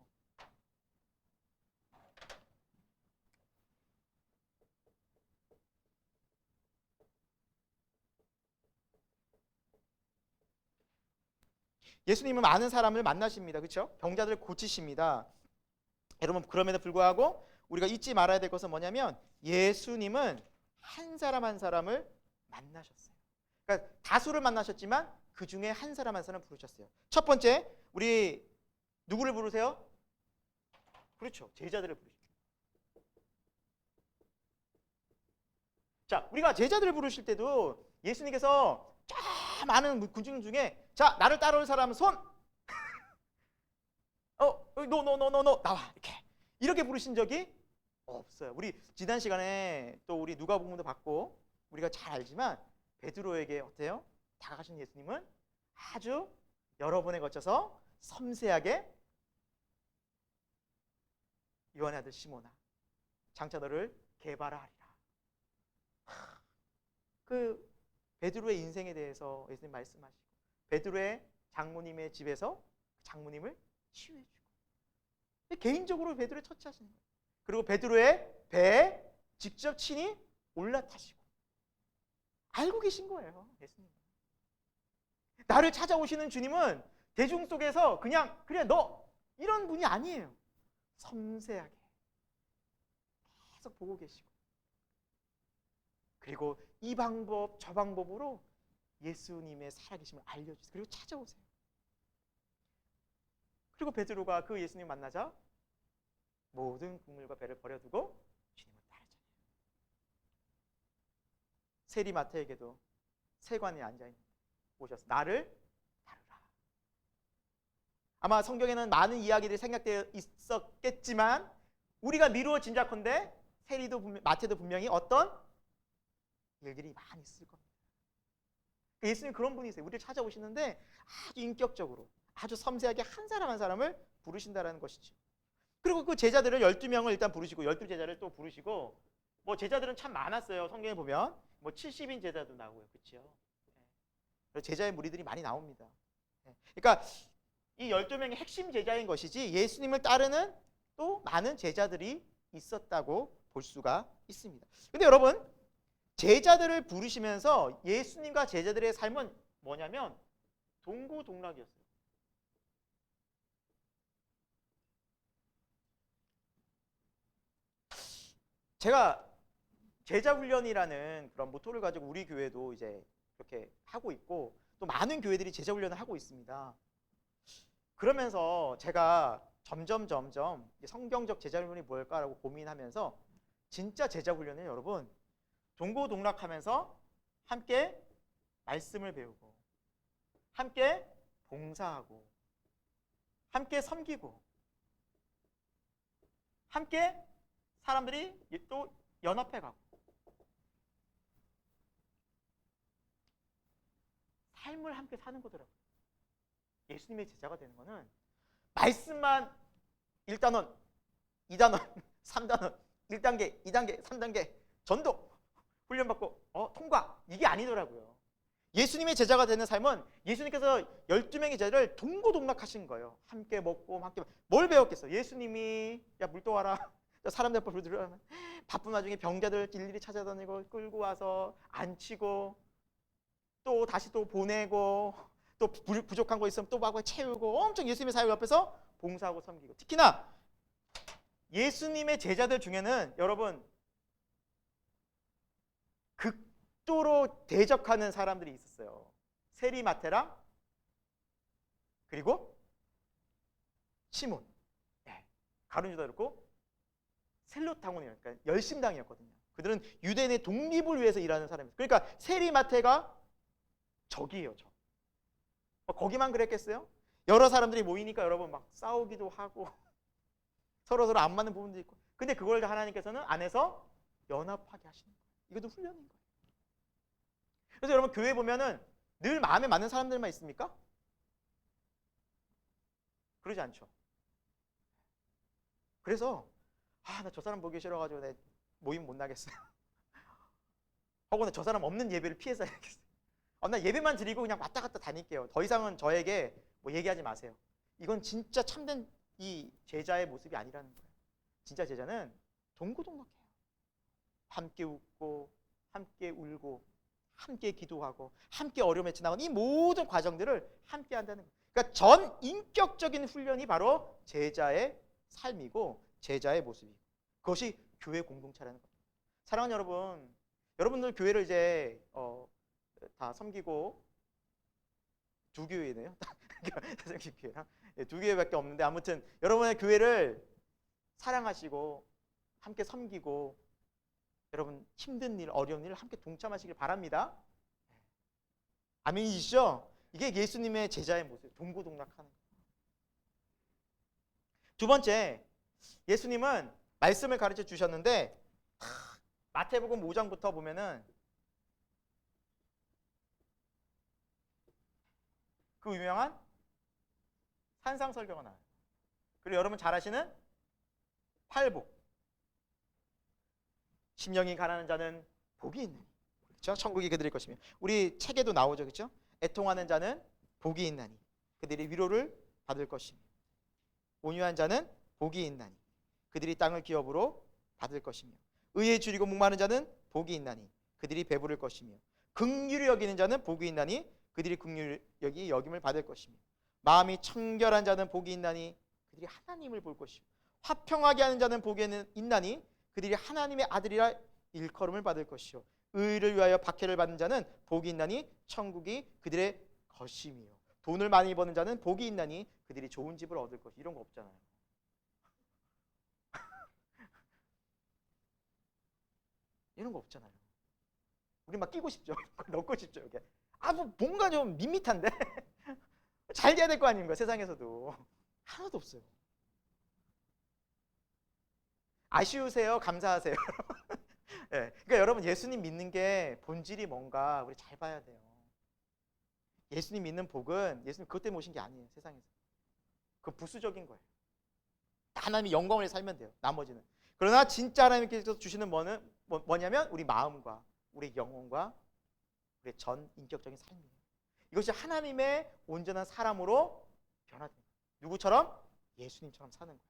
예수님은 많은 사람을 만나십니다. 그렇죠? 병자들을 고치십니다. 여러분 그럼에도 불구하고 우리가 잊지 말아야 될 것은 뭐냐면 예수님은 한 사람 한 사람을 만나셨어요. 그러니까 다수를 만나셨지만 그 중에 한 사람 한 사람 부르셨어요. 첫 번째 우리 누구를 부르세요? 그렇죠. 제자들을 부르십니다. 자, 우리가 제자들을 부르실 때도 예수님께서 쫙 많은 군중 중에 자, 나를 따라올 사람은 손. 너 나와. 이렇게 부르신 적이 없어요. 우리 지난 시간에 또 우리 누가복음도 받고 우리가 잘 알지만 베드로에게 어때요? 다가가신 예수님은 아주 여러 번에 거쳐서 섬세하게 요한의 아들 시몬아, 장차 너를 개발하리라. 그 베드로의 인생에 대해서 예수님 말씀하시고 베드로의 장모님의 집에서 장모님을 치유해주고 개인적으로 베드로를 처치하시는 거예요. 그리고 베드로의 배에 직접 친히 올라타시고 알고 계신 거예요. 예수님. 나를 찾아오시는 주님은 대중 속에서 그냥 그래 너 이런 분이 아니에요. 섬세하게 계속 보고 계시고 그리고 이 방법 저 방법으로 예수님의 살아계심을 알려주세요. 그리고 찾아오세요. 그리고 베드로가 그 예수님 만나자 모든 국물과 배를 버려두고 주님을 따르잖아요. 세리마태에게도 세관에 앉아있는 오셔서 나를 따르라. 아마 성경에는 많은 이야기들이 생각되어 있었겠지만 우리가 미루어 짐작컨대 세리도 마태도 분명히 어떤 일들이 많이 있을 겁니다. 예수님 그런 분이세요. 우리를 찾아오시는데 아주 인격적으로 아주 섬세하게 한 사람 한 사람을 부르신다는 것이죠. 그리고 그 제자들을 12명을 일단 부르시고 12제자를 또 부르시고 뭐 제자들은 참 많았어요. 성경에 보면 뭐 70인 제자도 나오고요. 그렇죠? 제자의 무리들이 많이 나옵니다. 그러니까 이 12명의 핵심 제자인 것이지 예수님을 따르는 또 많은 제자들이 있었다고 볼 수가 있습니다. 근데 여러분, 제자들을 부르시면서 예수님과 제자들의 삶은 뭐냐면 동고동락이었어요. 제가 제자 훈련이라는 그런 모토를 가지고 우리 교회도 이제 그렇게 하고 있고 또 많은 교회들이 제자 훈련을 하고 있습니다. 그러면서 제가 점점 성경적 제자 훈련이 뭘까라고 고민하면서 진짜 제자 훈련은 여러분 동고동락하면서 함께 말씀을 배우고 함께 봉사하고 함께 섬기고 함께 사람들이 또 연합해 가고 삶을 함께 사는 거더라고요. 예수님의 제자가 되는 거는 말씀만 1단원, 2단원, 3단원, 1단계, 2단계, 3단계 전도 훈련받고 통과 이게 아니더라고요. 예수님의 제자가 되는 삶은 예수님께서 12명의 제자를 동고동락하신 거예요. 함께 먹고 함께 뭘 배웠겠어? 예수님이 야 물 떠와라. 사람들 앞으로 들어가면 바쁜 와중에 병자들 일일이 찾아다니고 끌고 와서 앉히고 또 다시 또 보내고 또 부족한 거 있으면 또 막 채우고 엄청 예수님의 사역 옆에서 봉사하고 섬기고 특히나 예수님의 제자들 중에는 여러분 극도로 대적하는 사람들이 있었어요. 세리마태랑 그리고 시몬, 가룟 유다였고 셀롯당원이었으니까 그러니까 열심당이었거든요. 그들은 유대인의 독립을 위해서 일하는 사람이었어요. 그러니까 세리마태가 적이에요. 적. 거기만 그랬겠어요? 여러 사람들이 모이니까 여러분 막 싸우기도 하고 서로 안 맞는 부분도 있고 근데 그걸 하나님께서는 안에서 연합하게 하시는 거예요. 이것도 훈련인 거예요. 그래서 여러분 교회 보면은 늘 마음에 맞는 사람들만 있습니까? 그러지 않죠. 그래서 나 저 사람 보기 싫어가지고 내 모임 못 나겠어요. 혹은 저 사람 없는 예배를 피해서 해야겠어요. 나 예배만 드리고 그냥 왔다 갔다 다닐게요. 더 이상은 저에게 뭐 얘기하지 마세요. 이건 진짜 참된 이 제자의 모습이 아니라는 거예요. 진짜 제자는 동고동락해요. 함께 웃고 함께 울고 함께 기도하고 함께 어려움에 지나가는 이 모든 과정들을 함께 한다는 거예요. 그러니까 전 인격적인 훈련이 바로 제자의 삶이고 제자의 모습이고 그것이 교회 공동체라는 겁니다. 사랑하는 여러분, 여러분들 교회를 이제 다 섬기고 두 교회네요. 두 교회밖에 없는데 아무튼 여러분의 교회를 사랑하시고 함께 섬기고 여러분 힘든 일, 어려운 일 함께 동참하시길 바랍니다. 아멘이시죠? 이게 예수님의 제자의 모습, 동고동락하는 거예요. 두 번째, 예수님은 말씀을 가르쳐 주셨는데 마태복음 5장부터 보면은 그 유명한 산상설교가 나와요. 그리고 여러분 잘 아시는 팔복. 심령이 가난한 자는 복이 있느니. 그렇죠? 천국이 그들의 것이며. 우리 책에도 나오죠. 그렇죠? 애통하는 자는 복이 있나니 그들이 위로를 받을 것이며. 온유한 자는 복이 있나니 그들이 땅을 기업으로 받을 것이며. 의에 줄이고 목마른 자는 복이 있나니 그들이 배부를 것이며. 긍휼히 여기는 자는 복이 있나니 그들이 긍휼히 여김을 받을 것이며. 마음이 청결한 자는 복이 있나니 그들이 하나님을 볼 것이며. 화평하게 하는 자는 복이 있나니 그들이 하나님의 아들이라 일컬음을 받을 것이요. 의를 위하여 박해를 받는 자는 복이 있나니 천국이 그들의 것이며. 돈을 많이 버는 자는 복이 있나니 그들이 좋은 집을 얻을 것. 이런 거 없잖아요. 이런 거 없잖아요. 우리 막 끼고 싶죠. 넣고 싶죠. 이렇게. 뭐 뭔가 좀 밋밋한데 잘 돼야 될 거 아닙니까? 세상에서도 하나도 없어요. 아쉬우세요? 감사하세요? 네. 그러니까 여러분 예수님 믿는 게 본질이 뭔가 우리 잘 봐야 돼요. 예수님 믿는 복은 예수님 그것 때문에 오신 게 아니에요. 세상에서. 그 부수적인 거예요. 하나님이 영광을 살면 돼요. 나머지는. 그러나 진짜 하나님께서 주시는 뭐냐면 우리 마음과 우리 영혼과 우리 전 인격적인 삶이에요. 이것이 하나님의 온전한 사람으로 변화됩니다. 누구처럼? 예수님처럼 사는 거예요.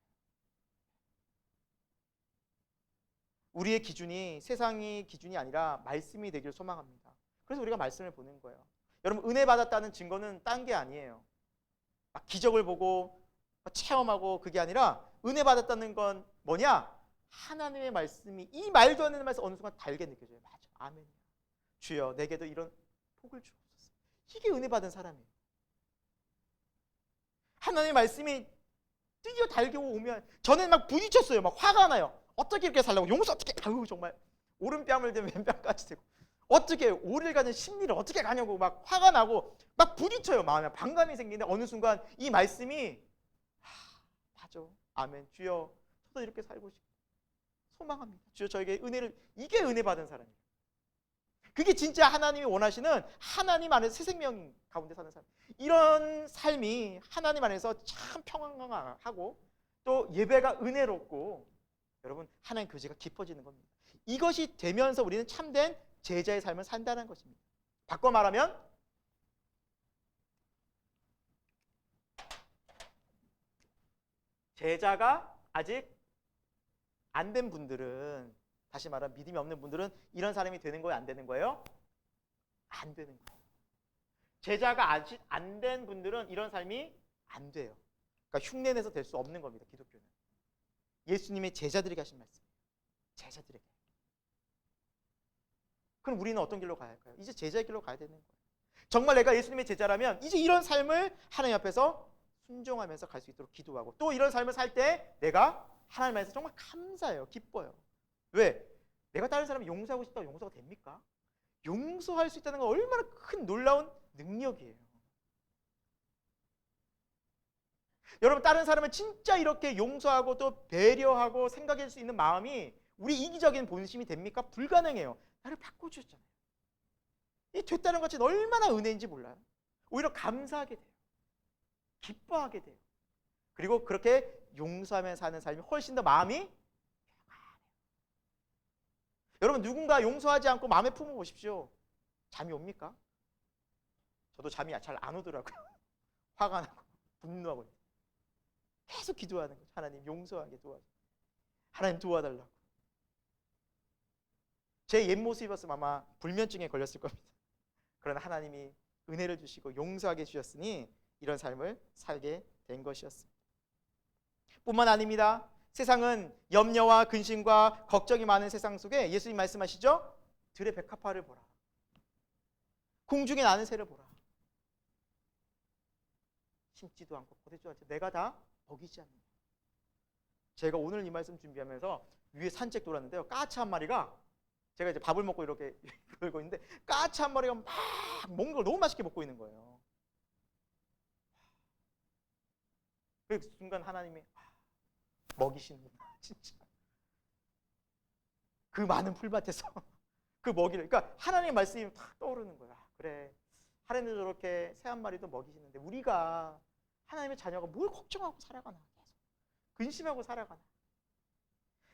우리의 기준이 세상의 기준이 아니라 말씀이 되기를 소망합니다. 그래서 우리가 말씀을 보는 거예요. 여러분, 은혜 받았다는 증거는 딴 게 아니에요. 막 기적을 보고 체험하고 그게 아니라 은혜 받았다는 건 뭐냐? 하나님의 말씀이 이 말도 안 되는 말씀 어느 순간 달게 느껴져요. 맞아, 아멘. 주여 내게도 이런 복을 주옵소서. 이게 은혜 받은 사람이에요. 하나님의 말씀이 드디어 달게 오면 저는 막 부딪혔어요. 막 화가 나요. 어떻게 이렇게 살라고, 용서 어떻게, 아유 정말 오른뺨을 대면 왼뺨까지 되고 어떻게 오를 가는 심리를 어떻게 가냐고 막 화가 나고 막 부딪혀요. 마음에 반감이 생기는데 어느 순간 이 말씀이 맞아, 아멘. 주여 저도 이렇게 살고 싶고 소망합니다. 주여 저에게 은혜를, 이게 은혜 받은 사람이에요. 그게 진짜 하나님이 원하시는 하나님 안에서 새 생명 가운데 사는 사람. 이런 삶이 하나님 안에서 참 평안하고 또 예배가 은혜롭고 여러분 하나님 교제가 깊어지는 겁니다. 이것이 되면서 우리는 참된 제자의 삶을 산다는 것입니다. 바꿔 말하면 제자가 아직 안 된 분들은, 다시 말하면 믿음이 없는 분들은 이런 사람이 되는 거예요, 안 되는 거예요? 안 되는 거예요. 제자가 아직 안 된 분들은 이런 삶이 안 돼요. 그러니까 흉내내서 될 수 없는 겁니다. 기독교는 예수님의 제자들에게 하신 말씀이에요. 제자들에게. 그럼 우리는 어떤 길로 가야 할까요? 이제 제자의 길로 가야 되는 거예요. 정말 내가 예수님의 제자라면 이제 이런 삶을 하나님 앞에서 순종하면서 갈 수 있도록 기도하고, 또 이런 삶을 살 때 내가 하나님 앞에서 정말 감사해요. 기뻐요. 왜? 내가 다른 사람을 용서하고 싶다고 용서가 됩니까? 용서할 수 있다는 건 얼마나 큰 놀라운 능력이에요. 여러분, 다른 사람을 진짜 이렇게 용서하고 또 배려하고 생각할 수 있는 마음이 우리 이기적인 본심이 됩니까? 불가능해요. 나를 바꿔주셨잖아요. 이 됐다는 것이 얼마나 은혜인지 몰라요. 오히려 감사하게 돼요. 기뻐하게 돼요. 그리고 그렇게 용서하며 사는 삶이 훨씬 더 마음이 평안해요. 여러분, 누군가 용서하지 않고 마음에 품어보십시오. 잠이 옵니까? 저도 잠이 잘 안 오더라고요. 화가 나고 분노하고 계속 기도하는 거죠. 하나님 용서하게 도와줘. 하나님 도와달라고. 제 옛 모습이었으면 아마 불면증에 걸렸을 겁니다. 그러나 하나님이 은혜를 주시고 용서하게 주셨으니 이런 삶을 살게 된 것이었습니다. 뿐만 아닙니다. 세상은 염려와 근심과 걱정이 많은 세상 속에 예수님 말씀하시죠. 들의 백합화를 보라. 공중에 나는 새를 보라. 심지도 않고 거두지도 않지 내가 다 먹이지 않는다. 제가 오늘 이 말씀 준비하면서 위에 산책 돌았는데요. 까치 한 마리가, 제가 이제 밥을 먹고 이렇게 놀고 있는데 까치 한 마리가 막 먹는 걸 너무 맛있게 먹고 있는 거예요. 그 순간 하나님이 먹이시는구나, 진짜. 그 많은 풀밭에서 그 먹이를, 그러니까 하나님의 말씀이 탁 떠오르는 거야. 그래, 하나님도 저렇게 새 한 마리도 먹이시는데 우리가 하나님의 자녀가 뭘 걱정하고 살아가나, 계속 근심하고 살아가나.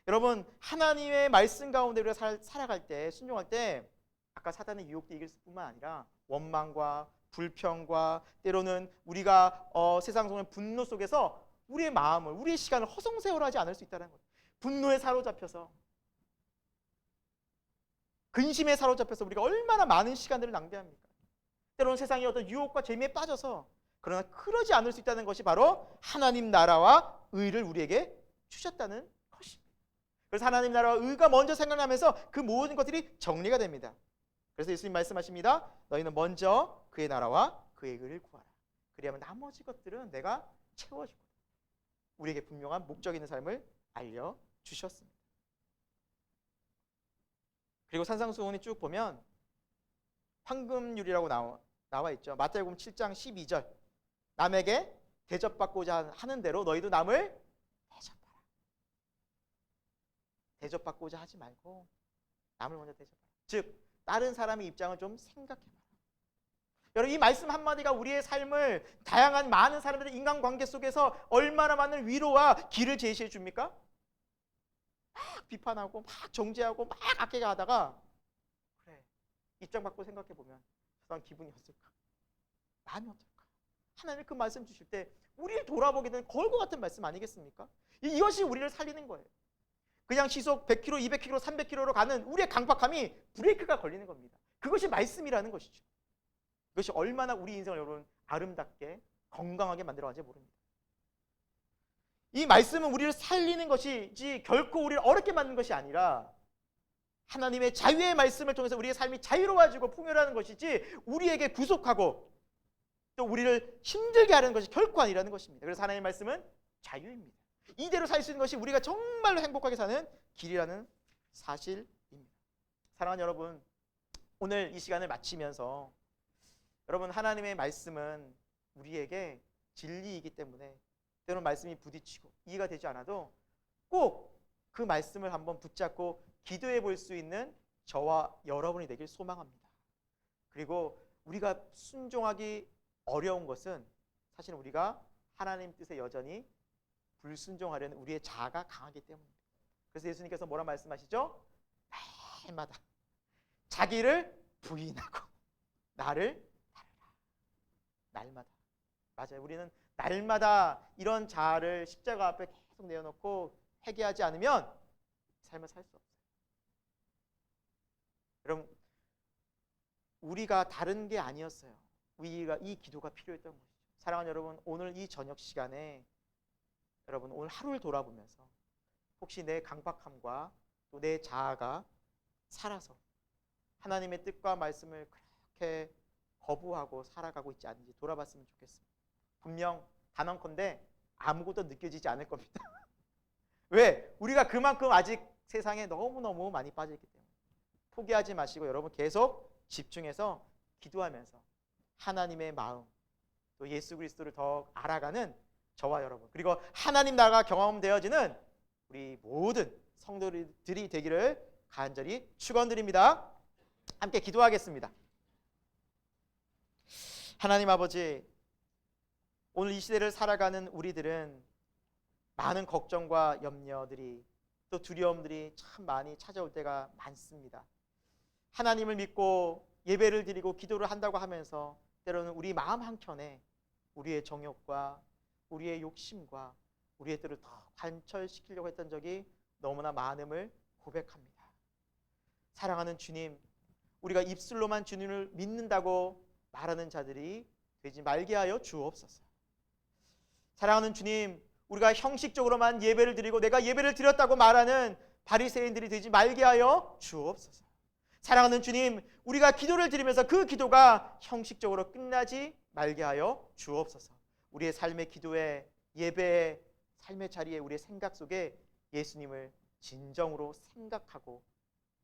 여러분, 하나님의 말씀 가운데 우리가 살아갈 때, 순종할 때 아까 사단의 유혹도 이길 뿐만 아니라 원망과 불평과 때로는 우리가 세상 속의 분노 속에서 우리의 마음을, 우리의 시간을 허송세월하지 않을 수 있다는 거예요. 분노에 사로잡혀서, 근심에 사로잡혀서 우리가 얼마나 많은 시간들을 낭비합니까? 때로는 세상의 어떤 유혹과 재미에 빠져서, 그러나 그러지 않을 수 있다는 것이 바로 하나님 나라와 의를 우리에게 주셨다는 것입니다. 그래서 하나님 나라와 의가 먼저 생각나면서 그 모든 것들이 정리가 됩니다. 그래서 예수님 말씀하십니다. 너희는 먼저 그의 나라와 그의 의를 구하라. 그리하면 나머지 것들은 내가 채워줄 거다. 우리에게 분명한 목적 있는 삶을 알려주셨습니다. 그리고 산상수훈이 쭉 보면 황금률이라고 나와 있죠. 마태복음 7장 12절. 남에게 대접받고자 하는 대로 너희도 남을 대접하라. 대접받고자 하지 말고 남을 먼저 대접하라. 즉 다른 사람의 입장을 좀 생각해봐라. 여러분, 이 말씀 한마디가 우리의 삶을 다양한 많은 사람들의 인간관계 속에서 얼마나 많은 위로와 길을 제시해 줍니까? 막 비판하고 막 정죄하고 막 악하게 하다가, 그래, 입장 바꾸고 생각해보면 저 사람 기분이 어떨까? 마음이 어떨까? 하나님 그 말씀 주실 때 우리를 돌아보게 되는 거울과 같은 말씀 아니겠습니까? 이것이 우리를 살리는 거예요. 그냥 시속 100km, 200km, 300km로 가는 우리의 강박함이 브레이크가 걸리는 겁니다. 그것이 말씀이라는 것이죠. 그것이 얼마나 우리 인생을 여러분 아름답게 건강하게 만들어가는지 모릅니다. 이 말씀은 우리를 살리는 것이지 결코 우리를 어렵게 만드는 것이 아니라 하나님의 자유의 말씀을 통해서 우리의 삶이 자유로워지고 풍요로워하는 것이지 우리에게 구속하고 또 우리를 힘들게 하는 것이 결코 아니라는 것입니다. 그래서 하나님의 말씀은 자유입니다. 이대로 살 수 있는 것이 우리가 정말로 행복하게 사는 길이라는 사실입니다. 사랑하는 여러분, 오늘 이 시간을 마치면서 여러분, 하나님의 말씀은 우리에게 진리이기 때문에 때로는 말씀이 부딪히고 이해가 되지 않아도 꼭 그 말씀을 한번 붙잡고 기도해 볼 수 있는 저와 여러분이 되길 소망합니다. 그리고 우리가 순종하기 어려운 것은 사실 우리가 하나님 뜻에 여전히 불순종하려는 우리의 자아가 강하기 때문입니다. 그래서 예수님께서 뭐라 말씀하시죠? 날마다 자기를 부인하고 나를 따르라. 날마다. 맞아요. 우리는 날마다 이런 자아를 십자가 앞에 계속 내어놓고 회개하지 않으면 삶을 살 수 없어요. 여러분, 우리가 다른 게 아니었어요. 우리가 이 기도가 필요했던 것이죠. 사랑하는 여러분, 오늘 이 저녁 시간에 여러분 오늘 하루를 돌아보면서 혹시 내 강박함과 또 내 자아가 살아서 하나님의 뜻과 말씀을 그렇게 거부하고 살아가고 있지 않은지 돌아봤으면 좋겠습니다. 분명 단언컨대 아무것도 느껴지지 않을 겁니다. 왜? 우리가 그만큼 아직 세상에 너무너무 많이 빠져있기 때문에. 포기하지 마시고 여러분 계속 집중해서 기도하면서 하나님의 마음 또 예수 그리스도를 더 알아가는 저와 여러분, 그리고 하나님 나라가 경험되어지는 우리 모든 성도들이 되기를 간절히 축원드립니다. 함께 기도하겠습니다. 하나님 아버지, 오늘 이 시대를 살아가는 우리들은 많은 걱정과 염려들이 또 두려움들이 참 많이 찾아올 때가 많습니다. 하나님을 믿고 예배를 드리고 기도를 한다고 하면서 때로는 우리 마음 한켠에 우리의 정욕과 우리의 욕심과 우리의 뜻을 더 관철시키려고 했던 적이 너무나 많음을 고백합니다. 사랑하는 주님, 우리가 입술로만 주님을 믿는다고 말하는 자들이 되지 말게 하여 주옵소서. 사랑하는 주님, 우리가 형식적으로만 예배를 드리고 내가 예배를 드렸다고 말하는 바리새인들이 되지 말게 하여 주옵소서. 사랑하는 주님, 우리가 기도를 드리면서 그 기도가 형식적으로 끝나지 말게 하여 주옵소서. 우리의 삶의 기도에, 예배에, 삶의 자리에, 우리의 생각 속에 예수님을 진정으로 생각하고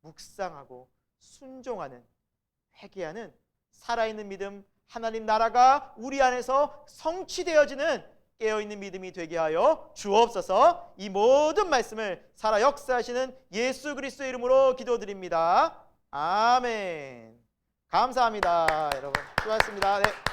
묵상하고 순종하는, 회개하는 살아있는 믿음, 하나님 나라가 우리 안에서 성취되어지는 깨어있는 믿음이 되게 하여 주옵소서. 이 모든 말씀을 살아 역사하시는 예수 그리스도의 이름으로 기도드립니다. 아멘. 감사합니다. 여러분 수고하셨습니다. 네.